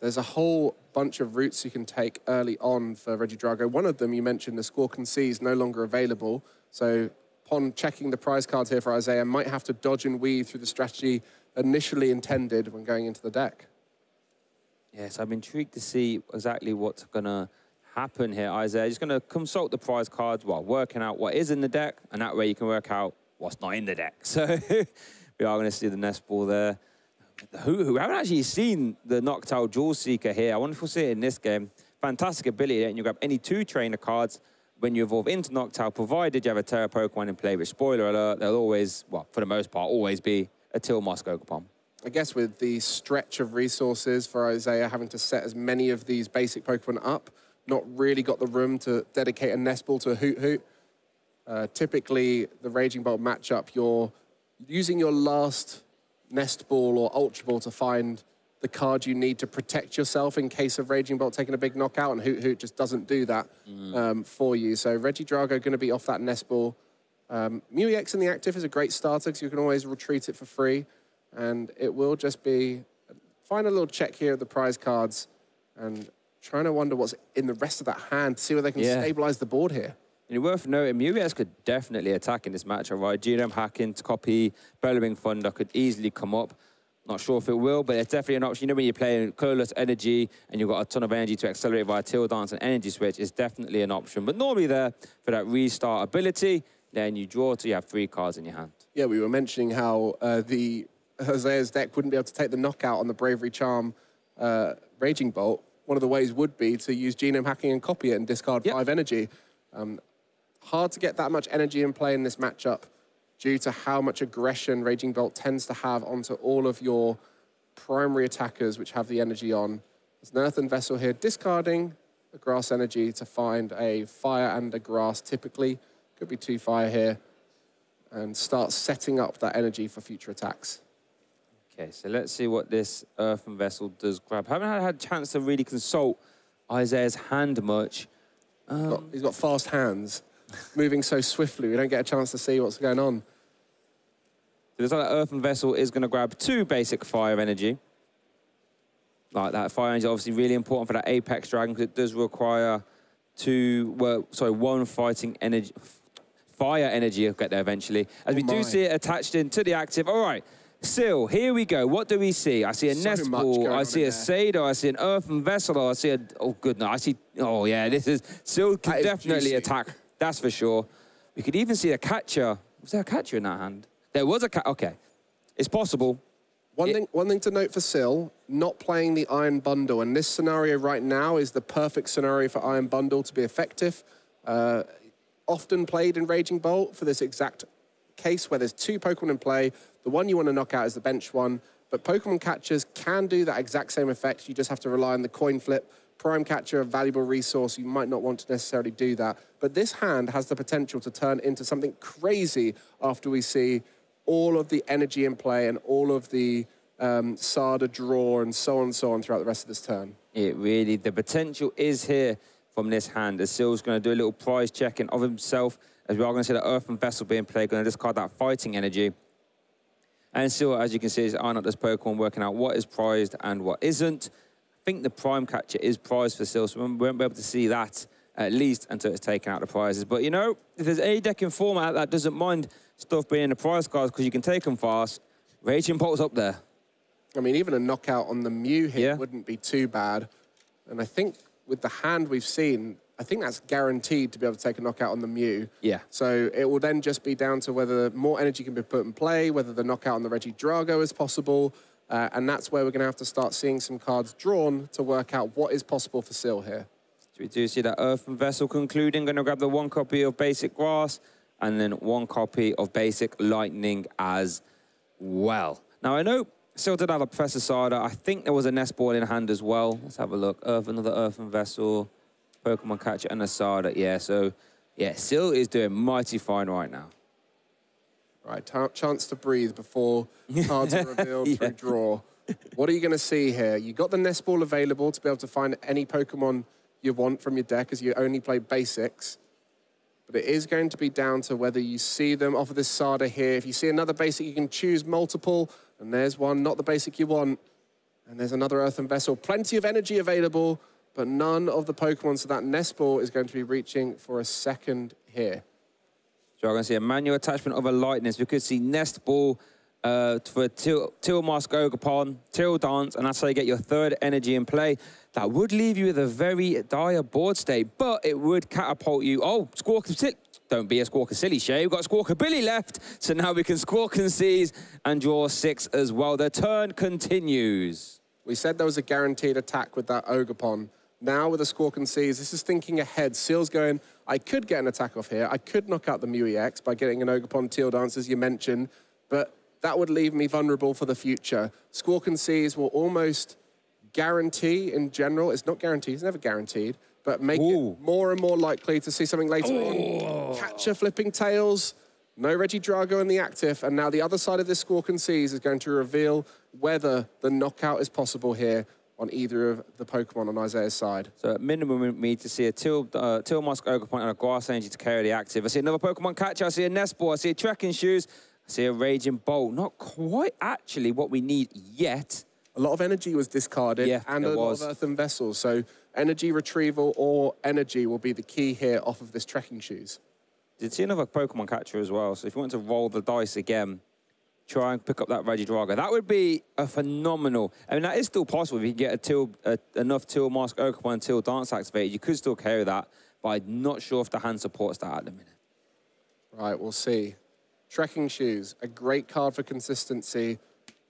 There's a whole bunch of routes you can take early on for Reggie Drago. One of them, you mentioned, the Squawk Sea is no longer available. So upon checking the prize cards here for Isaiah, might have to dodge and weave through the strategy initially intended when going into the deck. Yes, I'm intrigued to see exactly what's going to happen here, Isaiah. Just going to consult the prize cards while working out what is in the deck, and that way you can work out what's not in the deck. So we are going to see the Nest Ball there. We haven't actually seen the Noctowl Jewel Seeker here. I wonder if we'll see it in this game. Fantastic ability, and you grab any 2 trainer cards when you evolve into Noctowl, provided you have a Terra Pokemon in play, which, spoiler alert, there'll always, well, for the most part, always be a Tilmosk Ogerpon. I guess with the stretch of resources for Isaiah having to set as many of these basic Pokemon up, not really got the room to dedicate a Nest Ball to a Hoot Hoot. Typically, the Raging Bolt matchup, you're using your last Nest Ball or Ultra Ball to find the card you need to protect yourself in case of Raging Bolt taking a big knockout, and Hoot Hoot just doesn't do that for you. So Reggie Drago going to be off that Nest Ball. Mew EX in the active is a great starter because you can always retreat it for free, and it will just be find a little check here of the prize cards and trying to wonder what's in the rest of that hand to see whether they can stabilize the board here. And worth noting, Mew EX could definitely attack in this matchup, right? Genome Hacking to copy Bellowing Thunder could easily come up. Not sure if it will, but it's definitely an option. You know, when you're playing colorless energy and you've got a ton of energy to accelerate via Tail Dance and Energy Switch, is definitely an option. But normally there for that restart ability, then you draw till you have 3 cards in your hand. Yeah, we were mentioning how the Isaiah's deck wouldn't be able to take the knockout on the Bravery Charm Raging Bolt. One of the ways would be to use Genome Hacking and copy it and discard 5 energy. Hard to get that much energy in play in this matchup due to how much aggression Raging Bolt tends to have onto all of your primary attackers which have the energy on. There's an Earthen Vessel here discarding the grass energy to find a fire and a grass typically. Could be 2 fire here, and start setting up that energy for future attacks. Okay, so let's see what this Earthen Vessel does grab. Haven't had a chance to really consult Isaiah's hand much. He's got fast hands, moving so swiftly, we don't get a chance to see what's going on. So looks like that Earthen Vessel is going to grab 2 basic fire energy. Like that fire energy is obviously really important for that Apex Dragon because it does require 1 fighting energy, fire energy. I'll get there eventually. As we do see it attached into the active. All right, Sil, here we go. What do we see? I see a So Nest much Ball. going I on see in a there. Sado. I see an Earthen Vessel. I see a... Oh, goodness. I see... Oh, yeah, this is... Sil That can is definitely juicy. attack. That's for sure. We could even see a catcher. Was there a catcher in that hand? There was a catcher. Okay. It's possible. One thing to note for Sil, not playing the Iron Bundle. And this scenario right now is the perfect scenario for Iron Bundle to be effective. Often played in Raging Bolt for this exact case where there's two Pokemon in play. The one you want to knock out is the bench one. But Pokemon catchers can do that exact same effect. You just have to rely on the coin flip. Prime catcher, a valuable resource. You might not want to necessarily do that. But this hand has the potential to turn into something crazy after we see all of the energy in play and all of the Sada draw and so on throughout the rest of this turn. It really, the potential is here from this hand. As Sil's going to do a little prize checking of himself, as we are going to see the Earthen Vessel being played, going to discard that fighting energy. And Sil, as you can see, is eyeing up this Pokemon, working out what is prized and what isn't. I think the Prime Catcher is prized for Sil, so we won't be able to see that at least until it's taken out the prizes. But, you know, if there's any deck in format that doesn't mind stuff being in the prize cards because you can take them fast, Raging Bolt's up there. I mean, even a knockout on the Mew here wouldn't be too bad. And I think with the hand we've seen, I think that's guaranteed to be able to take a knockout on the Mew. Yeah. So it will then just be down to whether more energy can be put in play, whether the knockout on the Regidrago is possible. And that's where we're going to have to start seeing some cards drawn to work out what is possible for Sil here. So we do see that Earthen Vessel concluding. Going to grab the 1 copy of Basic Grass and then 1 copy of Basic Lightning as well. Now, I know Sil did have a Professor Sada. I think there was a Nest Ball in hand as well. Let's have a look. Another Earthen Vessel, Pokemon Catcher, and a Sada. Yeah, so, yeah, Sil is doing mighty fine right now. Right, chance to breathe before cards are revealed through draw. What are you going to see here? You got the Nest Ball available to be able to find any Pokemon you want from your deck as you only play basics. But it is going to be down to whether you see them off of this Sada here. If you see another basic, you can choose multiple. And there's one, not the basic you want. And there's another Earthen Vessel. Plenty of energy available, but none of the Pokemon. So that Nest Ball is going to be reaching for a second here. So we're going to see a manual attachment of a Lightning. So we could see Nest Ball for Till Mask Ogerpon, Till Dance, and that's how you get your third energy in play. That would leave you with a very dire board state, but it would catapult you. Oh, Squawker Silly. Don't be a Squawker Silly, Shay. We've got Squawker Billy left, so now we can Squawk and Seize and draw 6 as well. The turn continues. We said there was a guaranteed attack with that Ogerpon. Now with a Squawk and Seize, this is thinking ahead. Seal's going, I could get an attack off here. I could knock out the Mew EX by getting an Ogerpon Teal Dance, as you mentioned, but that would leave me vulnerable for the future. Squawk and Seize will almost guarantee in general. It's not guaranteed, it's never guaranteed, but make it more and more likely to see something later on. Catcher flipping tails, no Regidrago in the active, and now the other side of this Squawk and Seize is going to reveal whether the knockout is possible here on either of the Pokemon on Isaiah's side. So at minimum, we need to see a Till Mask Ogerpon and a Grass Energy to carry the active. I see another Pokemon Catcher, I see a Nest Ball, I see a Trekking Shoes, I see a Raging Bolt. Not quite actually what we need yet. A lot of energy was discarded and a lot of Earthen Vessels. So energy retrieval or energy will be the key here off of this Trekking Shoes. Did see another Pokemon Catcher as well. So if you want to roll the dice again, try and pick up that Regidrago. That would be a phenomenal. I mean, that is still possible if you can get enough Till Mask Ogerpon and Till Dance activated. You could still carry that, but I'm not sure if the hand supports that at the minute. Right, we'll see. Trekking Shoes, a great card for consistency,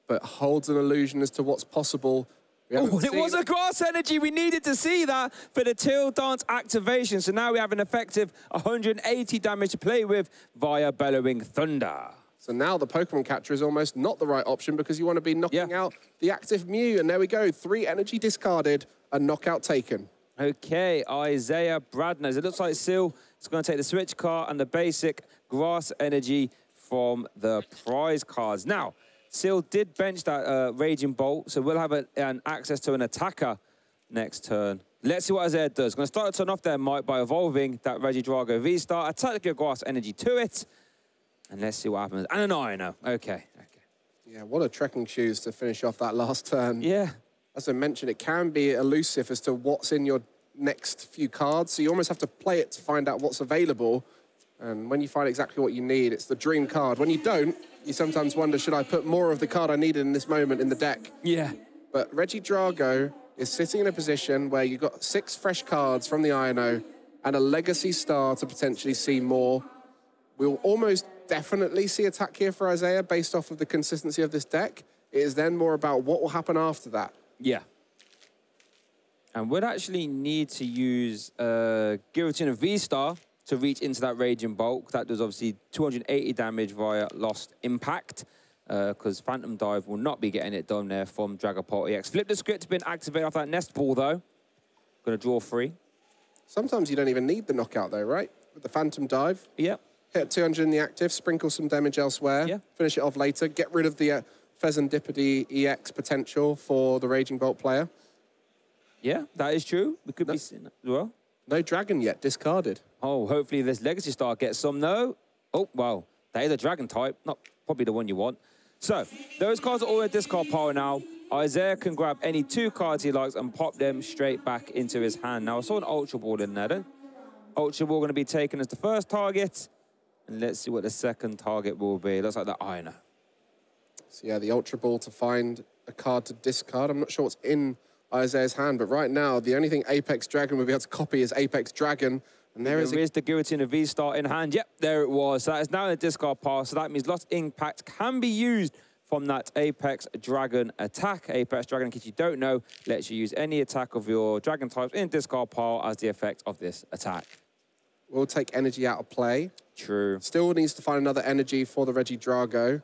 but holds an illusion as to what's possible. Oh, it was a Grass Energy. We needed to see that for the Till Dance activation. So now we have an effective 180 damage to play with via Bellowing Thunder. So now the Pokemon Catcher is almost not the right option because you want to be knocking out the active Mew. And there we go, 3 energy discarded, a knockout taken. Okay, Isaiah Bradner. It looks like Sil is going to take the Switch card and the basic Grass Energy from the prize cards. Now, Sil did bench that Raging Bolt, so we'll have an access to an attacker next turn. Let's see what Isaiah does. Going to start the turn off there, Mike, by evolving that Regidrago V-Star. Attack your Grass Energy to it. And let's see what happens. And an Iron. Okay. Yeah, what a Trekking Shoes to finish off that last turn. Yeah. As I mentioned, it can be elusive as to what's in your next few cards, so you almost have to play it to find out what's available. And when you find exactly what you need, it's the dream card. When you don't, you sometimes wonder, should I put more of the card I needed in this moment in the deck? Yeah. But Regidrago is sitting in a position where you've got 6 fresh cards from the INO and a Legacy Star to potentially see more. We'll almost definitely see attack here for Isaiah based off of the consistency of this deck. It is then more about what will happen after that. Yeah. And would actually need to use Giratina V-Star to reach into that Raging Bolt. That does obviously 280 damage via Lost Impact, because Phantom Dive will not be getting it done there from Dragapult EX. Flip the Script been activated off that Nest Ball, though. Going to draw 3. Sometimes you don't even need the knockout, though, right? With the Phantom Dive. Yep. Hit 200 in the active, sprinkle some damage elsewhere, yeah. Finish it off later, get rid of the Pheasantipede EX potential for the Raging Bolt player. Yeah, that is true. We could be seeing that as well. No dragon yet, discarded. Oh, hopefully this Legacy Star gets some, though. Oh, well, that is a dragon type. Not probably the one you want. So, those cards are all in discard pile now. Isaiah can grab any 2 cards he likes and pop them straight back into his hand. Now, I saw an Ultra Ball in there, then. Ultra Ball going to be taken as the first target. And let's see what the second target will be. Looks like the Iron. So, yeah, the Ultra Ball to find a card to discard. I'm not sure what's in Isaiah's hand, but right now, the only thing Apex Dragon will be able to copy is Apex Dragon. And there is the Giratina V-Star in hand. Yep, there it was. So that is now in the discard pile. So that means Lost Impact can be used from that Apex Dragon attack. Apex Dragon, in case you don't know, lets you use any attack of your Dragon types in discard pile as the effect of this attack. We'll take energy out of play. True. Still needs to find another energy for the Regidrago.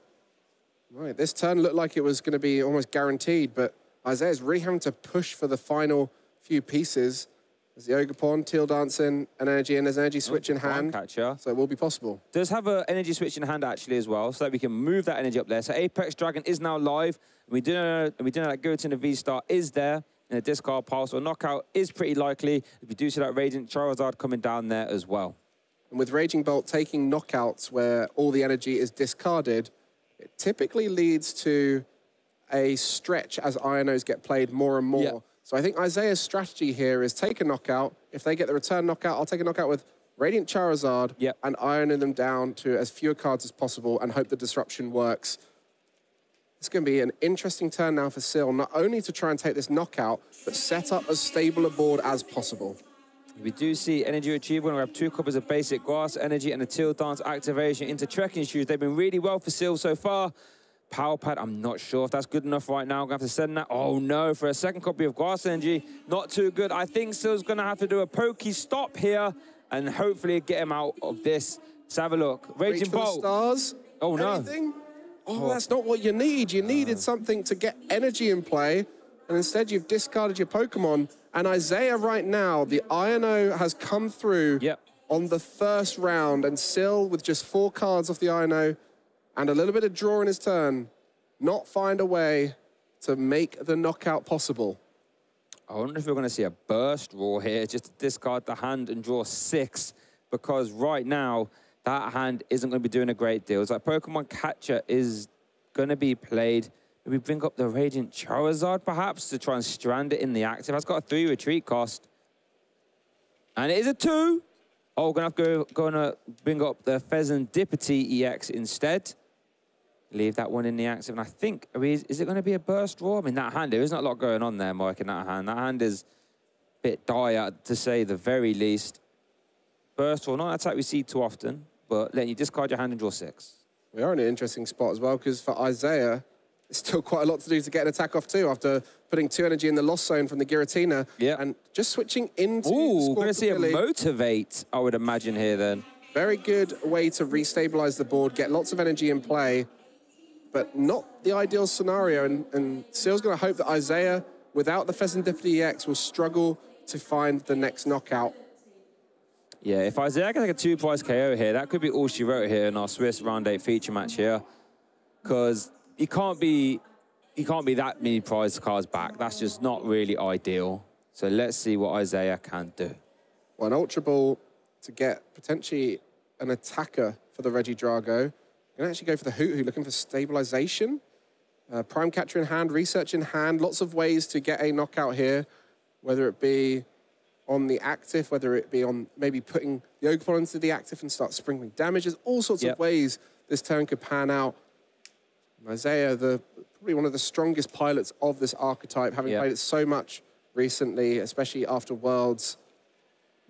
Right, this turn looked like it was going to be almost guaranteed, but Isaiah's really having to push for the final few pieces. There's the Ogerpon, Teal Dancing, an energy, and there's an energy switch in hand. Catcher. So it will be possible. Does have an energy switch in hand, actually, as well, so that we can move that energy up there. So Apex Dragon is now live. We do know that Giratina V-Star is there in the discard pile, so a knockout is pretty likely. We do see that Radiant Charizard coming down there as well. And with Raging Bolt taking knockouts where all the energy is discarded, it typically leads to a stretch as INOs get played more and more. Yeah. So I think Isaiah's strategy here is take a knockout. If they get the return knockout, I'll take a knockout with Radiant Charizard and ironing them down to as few cards as possible and hope the disruption works. It's going to be an interesting turn now for Sil, not only to try and take this knockout, but set up as stable a board as possible. We do see Energy Retrieval. We're going to have 2 copies of Basic Grass Energy and a Teal Dance activation into Trekking Shoes. They've been really well for Sil so far. Power Pad, I'm not sure if that's good enough right now. I'm going to have to send that. Oh, no, for a second copy of Grass Energy. Not too good. I think Sil's going to have to do a pokey stop here and hopefully get him out of this. Let's have a look. Raging Bolt. Stars. Oh, no. Anything? Oh, that's not what you need. You needed something to get energy in play, and instead you've discarded your Pokemon. And Isaiah right now, the INO has come through on the first round, and Sil, with just 4 cards off the INO, and a little bit of draw in his turn, not find a way to make the knockout possible. I wonder if we're going to see a burst draw here, just to discard the hand and draw 6, because right now, that hand isn't going to be doing a great deal. It's like Pokemon Catcher is going to be played. Maybe bring up the Radiant Charizard, perhaps, to try and strand it in the active. That's got a 3 retreat cost. And it is a 2. Oh, we're going to have to bring up the Pheasantipede EX instead. Leave that one in the active. And I think, is it going to be a burst draw? I mean, that hand, there isn't a lot going on there, Mike, in that hand. That hand is a bit dire, to say the very least. Burst draw, not an attack we see too often, but letting you discard your hand and draw 6. We are in an interesting spot as well, because for Isaiah, it's still quite a lot to do to get an attack off too, after putting 2 energy in the Lost Zone from the Giratina. And just switching into... Ooh, we're going to see a Motivate, I would imagine, here then. Very good way to restabilize the board, get lots of energy in play, but not the ideal scenario. And Sil's going to hope that Isaiah, without the Pheasantipede EX, will struggle to find the next knockout. Yeah, if Isaiah can take a 2-prize KO here, that could be all she wrote here in our Swiss Round 8 feature match here. Because he can't be that many prize cards back. That's just not really ideal. So let's see what Isaiah can do. Well, an Ultra Ball to get potentially an attacker for the Regidrago. You can actually go for the Hoot, looking for stabilization. Prime Catcher in hand, Research in hand. Lots of ways to get a knockout here, whether it be on the active, whether it be on maybe putting the Ogerpon into the active and start sprinkling damage. There's all sorts of ways this turn could pan out. Isaiah, probably one of the strongest pilots of this archetype, having played it so much recently, especially after Worlds.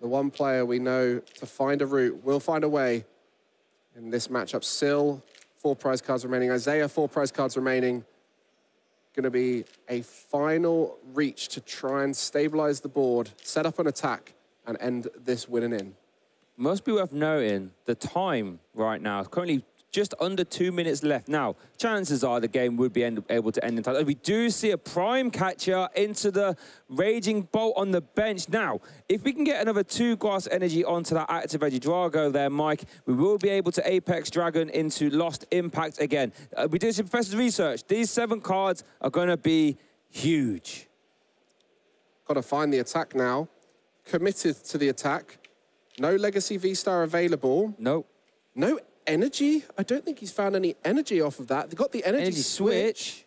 The one player we know to find a route, will find a way in this matchup. Sil, 4 prize cards remaining. Isaiah, 4 prize cards remaining. Going to be a final reach to try and stabilize the board, set up an attack, and end this winning in. Must be worth noting the time right now. Currently just under 2 minutes left. Now, chances are the game would be able to end in time. We do see a prime catcher into the Raging Bolt on the bench. Now, if we can get another 2 grass energy onto that active Regidrago there, Mike, we will be able to Apex Dragon into Lost Impact again. We did some Professor's research. These 7 cards are going to be huge. Got to find the attack now. Committed to the attack. No Legacy V-Star available. Nope. No energy? I don't think he's found any energy off of that. They got the energy switch.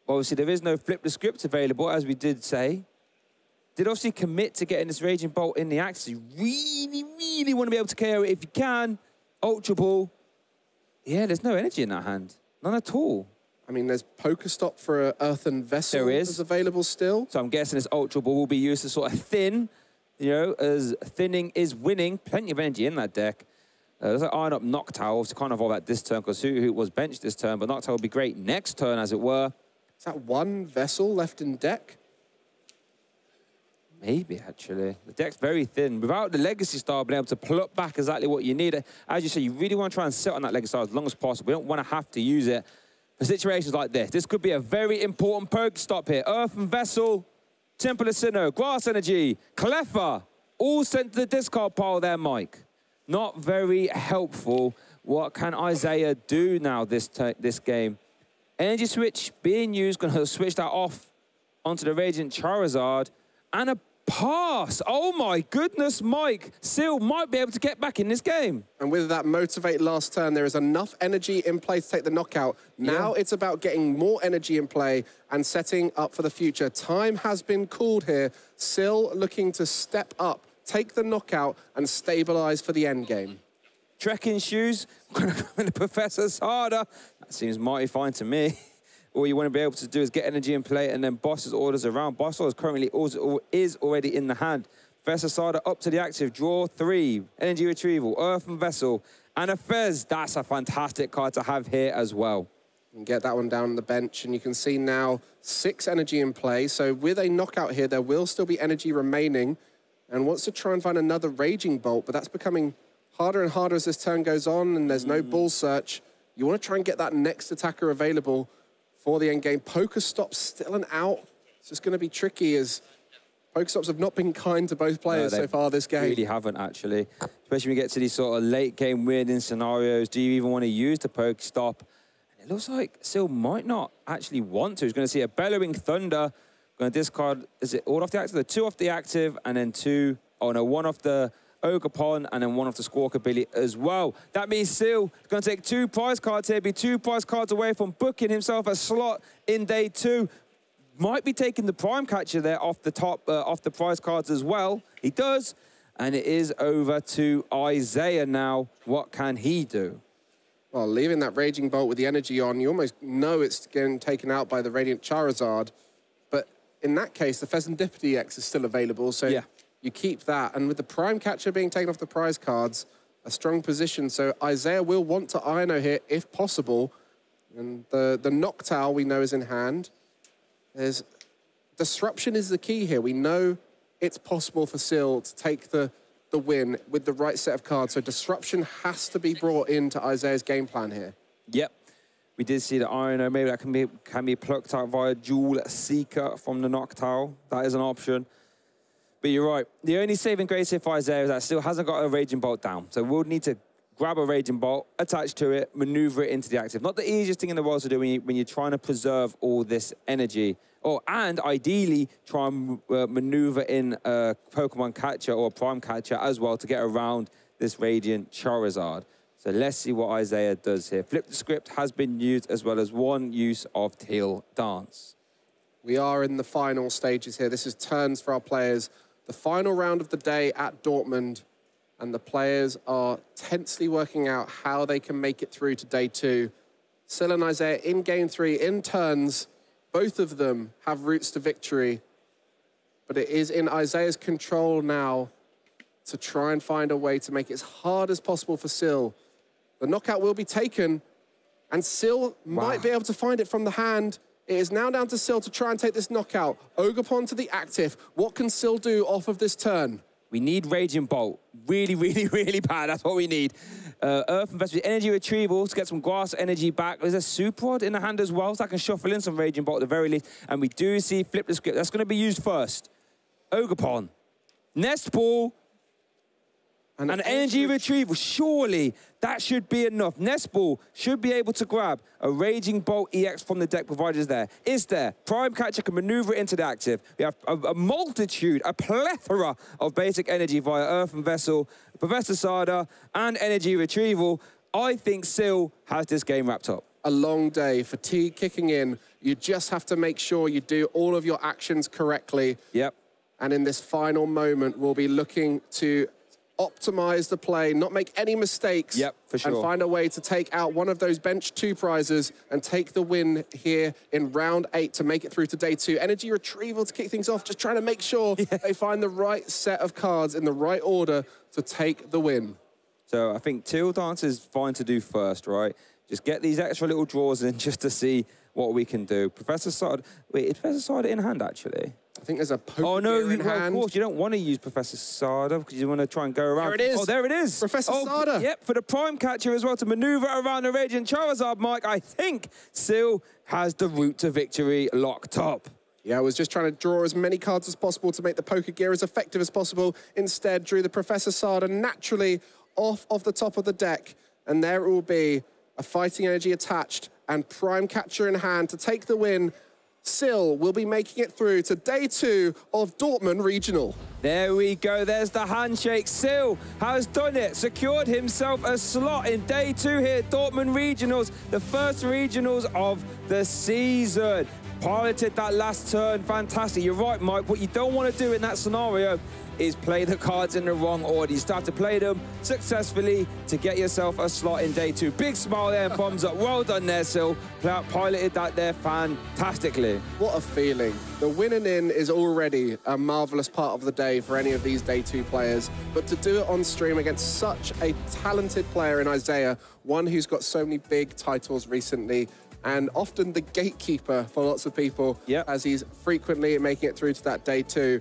Obviously, there is no flip the script available, as we did say. Did obviously commit to getting this Raging Bolt in the axe. You really, really want to be able to KO it if you can. Ultra Ball. Yeah, there's no energy in that hand. None at all. I mean, there's Pokestop for an Earthen Vessel that's available still. So I'm guessing this Ultra Ball will be used to sort of thin, you know, as thinning is winning. Plenty of energy in that deck. There's an Iron Up Noctowl, obviously can't avoid that this turn because who was benched this turn, but Noctowl will be great next turn, as it were. Is that 1 vessel left in deck? Maybe, actually. The deck's very thin. Without the Legacy Star being able to pluck back exactly what you need, as you say, you really want to try and sit on that Legacy Star as long as possible. You don't want to have to use it for situations like this. This could be a very important Pokestop here. Earthen Vessel, Temple of Sinnoh, Grass Energy, Cleffa, all sent to the discard pile there, Mike. Not very helpful. What can Isaiah do now this game? Energy switch being used, going to switch that off onto the Radiant Charizard. And a pass. Oh my goodness, Mike. Sil might be able to get back in this game. And with that Motivate last turn, there is enough energy in play to take the knockout. Now it's about getting more energy in play and setting up for the future. Time has been called here. Sil looking to step up, take the knockout, and stabilize for the end game. Trekking shoes, going to go into Professor Sada. That seems mighty fine to me. All you want to be able to do is get energy in play and then boss's orders around. Boss orders currently is already in the hand. Professor Sada up to the active, draw 3, energy retrieval, Earthen Vessel, and a Fez. That's a fantastic card to have here as well. You can get that one down on the bench, and you can see now 6 energy in play. So with a knockout here, there will still be energy remaining, and wants to try and find another Raging Bolt, but that's becoming harder and harder as this turn goes on, and there's no ball search. You want to try and get that next attacker available for the end game. Pokestop still an out. It's just going to be tricky as Pokestops have not been kind to both players so far this game. Really haven't, actually. Especially when you get to these sort of late game winning scenarios. Do you even want to use the Pokestop? And it looks like Sil might not actually want to. He's going to see a Bellowing Thunder. Going to discard, is it all off the active? The 2 off the active and then 2, oh no, 1 off the Ogerpon and then 1 off the Squawkabilly as well. That means Sil is going to take 2 prize cards here, be 2 prize cards away from booking himself a slot in day 2. Might be taking the Prime Catcher there off the top, off the prize cards as well. He does, and it is over to Isaiah now. What can he do? Well, leaving that Raging Bolt with the energy on, you almost know it's getting taken out by the Radiant Charizard. But in that case, the Pheasantipity X is still available, so you keep that. And with the Prime Catcher being taken off the prize cards, a strong position. So Isaiah will want to Ino here if possible. And the Noctowl we know is in hand. Disruption is the key here. We know it's possible for Sil to take the win with the right set of cards. So disruption has to be brought into Isaiah's game plan here. Yep. We did see the Ino. Maybe that can be plucked out via Dual Seeker from the Noctowl. That is an option. But you're right. The only saving grace here for Isaiah is that still hasn't got a Raging Bolt down. So we'll need to grab a Raging Bolt, attach to it, maneuver it into the active. Not the easiest thing in the world to do when you're trying to preserve all this energy. And ideally, try and maneuver in a Pokemon Catcher or a Prime Catcher as well to get around this Radiant Charizard. So let's see what Isaiah does here. Flip the script has been used as well as 1 use of Tail Dance. We are in the final stages here. This is turns for our players the final round of the day at Dortmund, and the players are tensely working out how they can make it through to day 2. Sil and Isaiah in game 3, in turns. Both of them have routes to victory, but it is in Isaiah's control now to try and find a way to make it as hard as possible for Sil. The knockout will be taken, and Sil might be able to find it from the hand. It is now down to Sil to try and take this knockout. Ogerpon to the active. What can Sil do off of this turn? We need Raging Bolt. Really, really, really bad. That's what we need. Earth Investor, energy retrieval to get some grass energy back. There's a Super Rod in the hand as well, so I can shuffle in some Raging Bolt at the very least. And we do see flip the script. That's going to be used first. Ogerpon. Nest Ball. And energy retrieval, surely that should be enough. Nest Ball should be able to grab a Raging Bolt EX from the deck provided there. Is there? Prime Catcher can maneuver it into the active. We have a multitude, a plethora of basic energy via Earthen Vessel, Professor Sada, and energy retrieval. I think Sil has this game wrapped up. A long day, fatigue kicking in. You just have to make sure you do all of your actions correctly. Yep. And in this final moment, we'll be looking to optimize the play, not make any mistakes. Yep, for sure. And find a way to take out one of those bench 2 prizes and take the win here in round 8 to make it through to day 2. Energy retrieval to kick things off, just trying to make sure they find the right set of cards in the right order to take the win. So I think Teal Dance is fine to do first, right? Just get these extra little draws in just to see what we can do. Professor Sada, wait, is Professor Sada in hand actually? I think there's a Pokémon in hand. Of course, you don't want to use Professor Sada because you want to try and go around. There it is. Oh, there it is. Professor Sada. Yep, for the Prime Catcher as well to maneuver around the Radiant Charizard, Mike. I think Sil has the route to victory locked up. Yeah, I was just trying to draw as many cards as possible to make the Poké Gear as effective as possible. Instead, drew the Professor Sada naturally off of the top of the deck. And there it will be, a Fighting Energy attached and Prime Catcher in hand to take the win. Sil will be making it through to day 2 of Dortmund Regional. There we go, there's the handshake. Sil has done it, secured himself a slot in day 2 here at Dortmund Regionals, the first regionals of the season. Piloted that last turn, fantastic. You're right, Mike, what you don't want to do in that scenario is play the cards in the wrong order. You start to play them successfully to get yourself a slot in day 2. Big smile there and thumbs up. Well done there, Sil. Piloted that there fantastically. What a feeling. The winning in is already a marvellous part of the day for any of these day 2 players. But to do it on stream against such a talented player in Isaiah, one who's got so many big titles recently, and often the gatekeeper for lots of people, as he's frequently making it through to that day 2.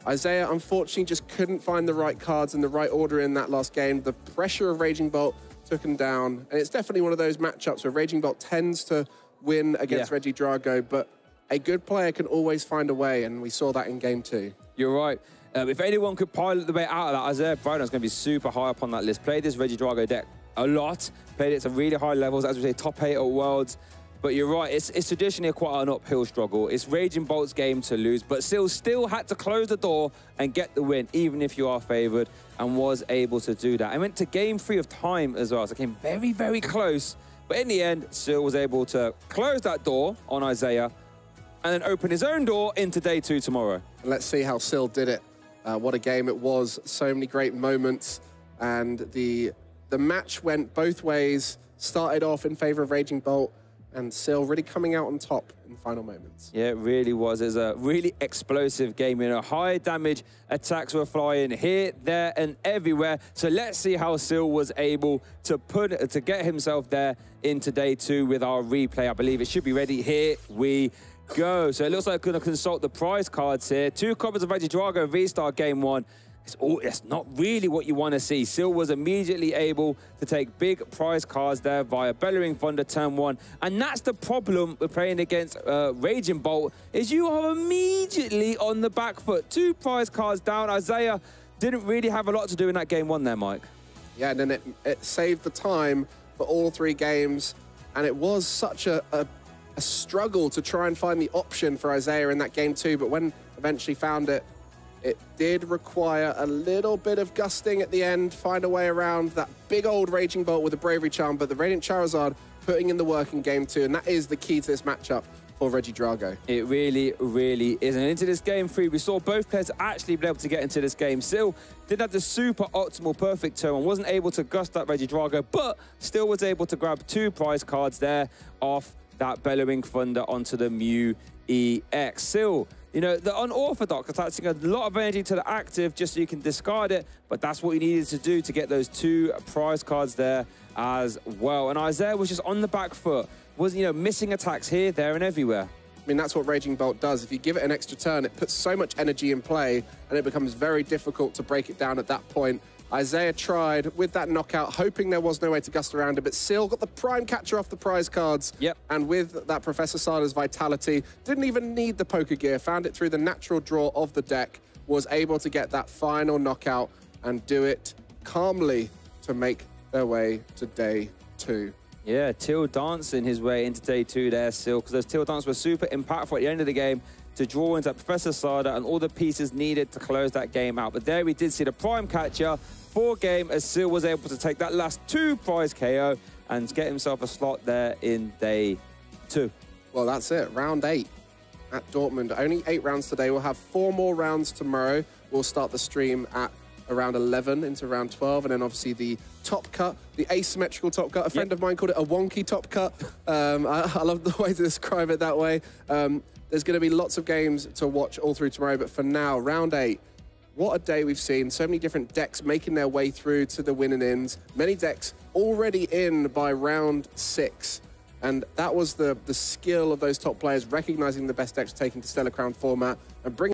Isaiah, unfortunately, just couldn't find the right cards in the right order in that last game. The pressure of Raging Bolt took him down. And it's definitely one of those matchups where Raging Bolt tends to win against Reggie Drago, but a good player can always find a way, and we saw that in game 2. You're right. If anyone could pilot the way out of that, Isaiah Bradner's going to be super high up on that list. Played this Reggie Drago deck a lot. Played it to really high levels, as we say, top 8 at Worlds. But you're right, it's traditionally quite an uphill struggle. It's Raging Bolt's game to lose, but still had to close the door and get the win, even if you are favoured, and was able to do that. I went to game 3 of time as well, so it came very, very close. But in the end, Sil was able to close that door on Isaiah and then open his own door into day 2 tomorrow. Let's see how Sil did it. What a game it was. So many great moments. And the match went both ways. Started off in favour of Raging Bolt, and Sil really coming out on top in the final moments. Yeah, it really was. It was a really explosive game. You know, high damage attacks were flying here, there, and everywhere. So let's see how Sil was able to get himself there into day 2 with our replay. I believe it should be ready. Here we go. So it looks like I'm going to consult the prize cards here. 2 copies of Reggie Drago V-Star game 1. It's not really what you want to see. Sil was immediately able to take big prize cards there via Bellowing Thunder turn 1. And that's the problem with playing against Raging Bolt, is you are immediately on the back foot. 2 prize cards down. Isaiah didn't really have a lot to do in that game 1 there, Mike. Yeah, and then it saved the time for all 3 games. And it was such a struggle to try and find the option for Isaiah in that game 2. But when eventually found it, it did require a little bit of gusting at the end, find a way around that big old Raging Bolt with a Bravery Charm, but the Radiant Charizard putting in the work in game 2, and that is the key to this matchup. for Reggie Drago. It really, really is. And into this game 3, we saw both players actually be able to get into this game. Still didn't have the super optimal perfect turn and wasn't able to gust that Reggie Drago, but still was able to grab 2 prize cards there off that Bellowing Thunder onto the Mew EX. Still, you know, the unorthodox attaching a lot of energy to the active just so you can discard it, but that's what you needed to do to get those 2 prize cards there as well. And Isaiah was just on the back foot, was, you know, missing attacks here, there, and everywhere. I mean, that's what Raging Bolt does. If you give it an extra turn, it puts so much energy in play, and it becomes very difficult to break it down at that point. Isaiah tried with that knockout, hoping there was no way to gust around it, but still got the prime catcher off the prize cards. Yep. And with that Professor Sada's vitality, didn't even need the poker gear, found it through the natural draw of the deck, was able to get that final knockout and do it calmly to make their way to day 2. Yeah, Till dancing his way into day 2 there still, because those Till dances were super impactful at the end of the game to draw into Professor Sada and all the pieces needed to close that game out. But there we did see the prime catcher for game as Sil was able to take that last 2 prize KO and get himself a slot there in day 2. Well, that's it. Round 8 at Dortmund. Only 8 rounds today. We'll have 4 more rounds tomorrow. We'll start the stream at around 11 into round 12, and then obviously the top cut, the asymmetrical top cut. A friend of mine called it a wonky top cut. I love the way to describe it that way. There's going to be lots of games to watch all through tomorrow, but for now, round 8, what a day we've seen. So many different decks making their way through to the winning ends. Many decks already in by round 6. And that was the skill of those top players, recognizing the best decks taken to Stellar Crown format and bringing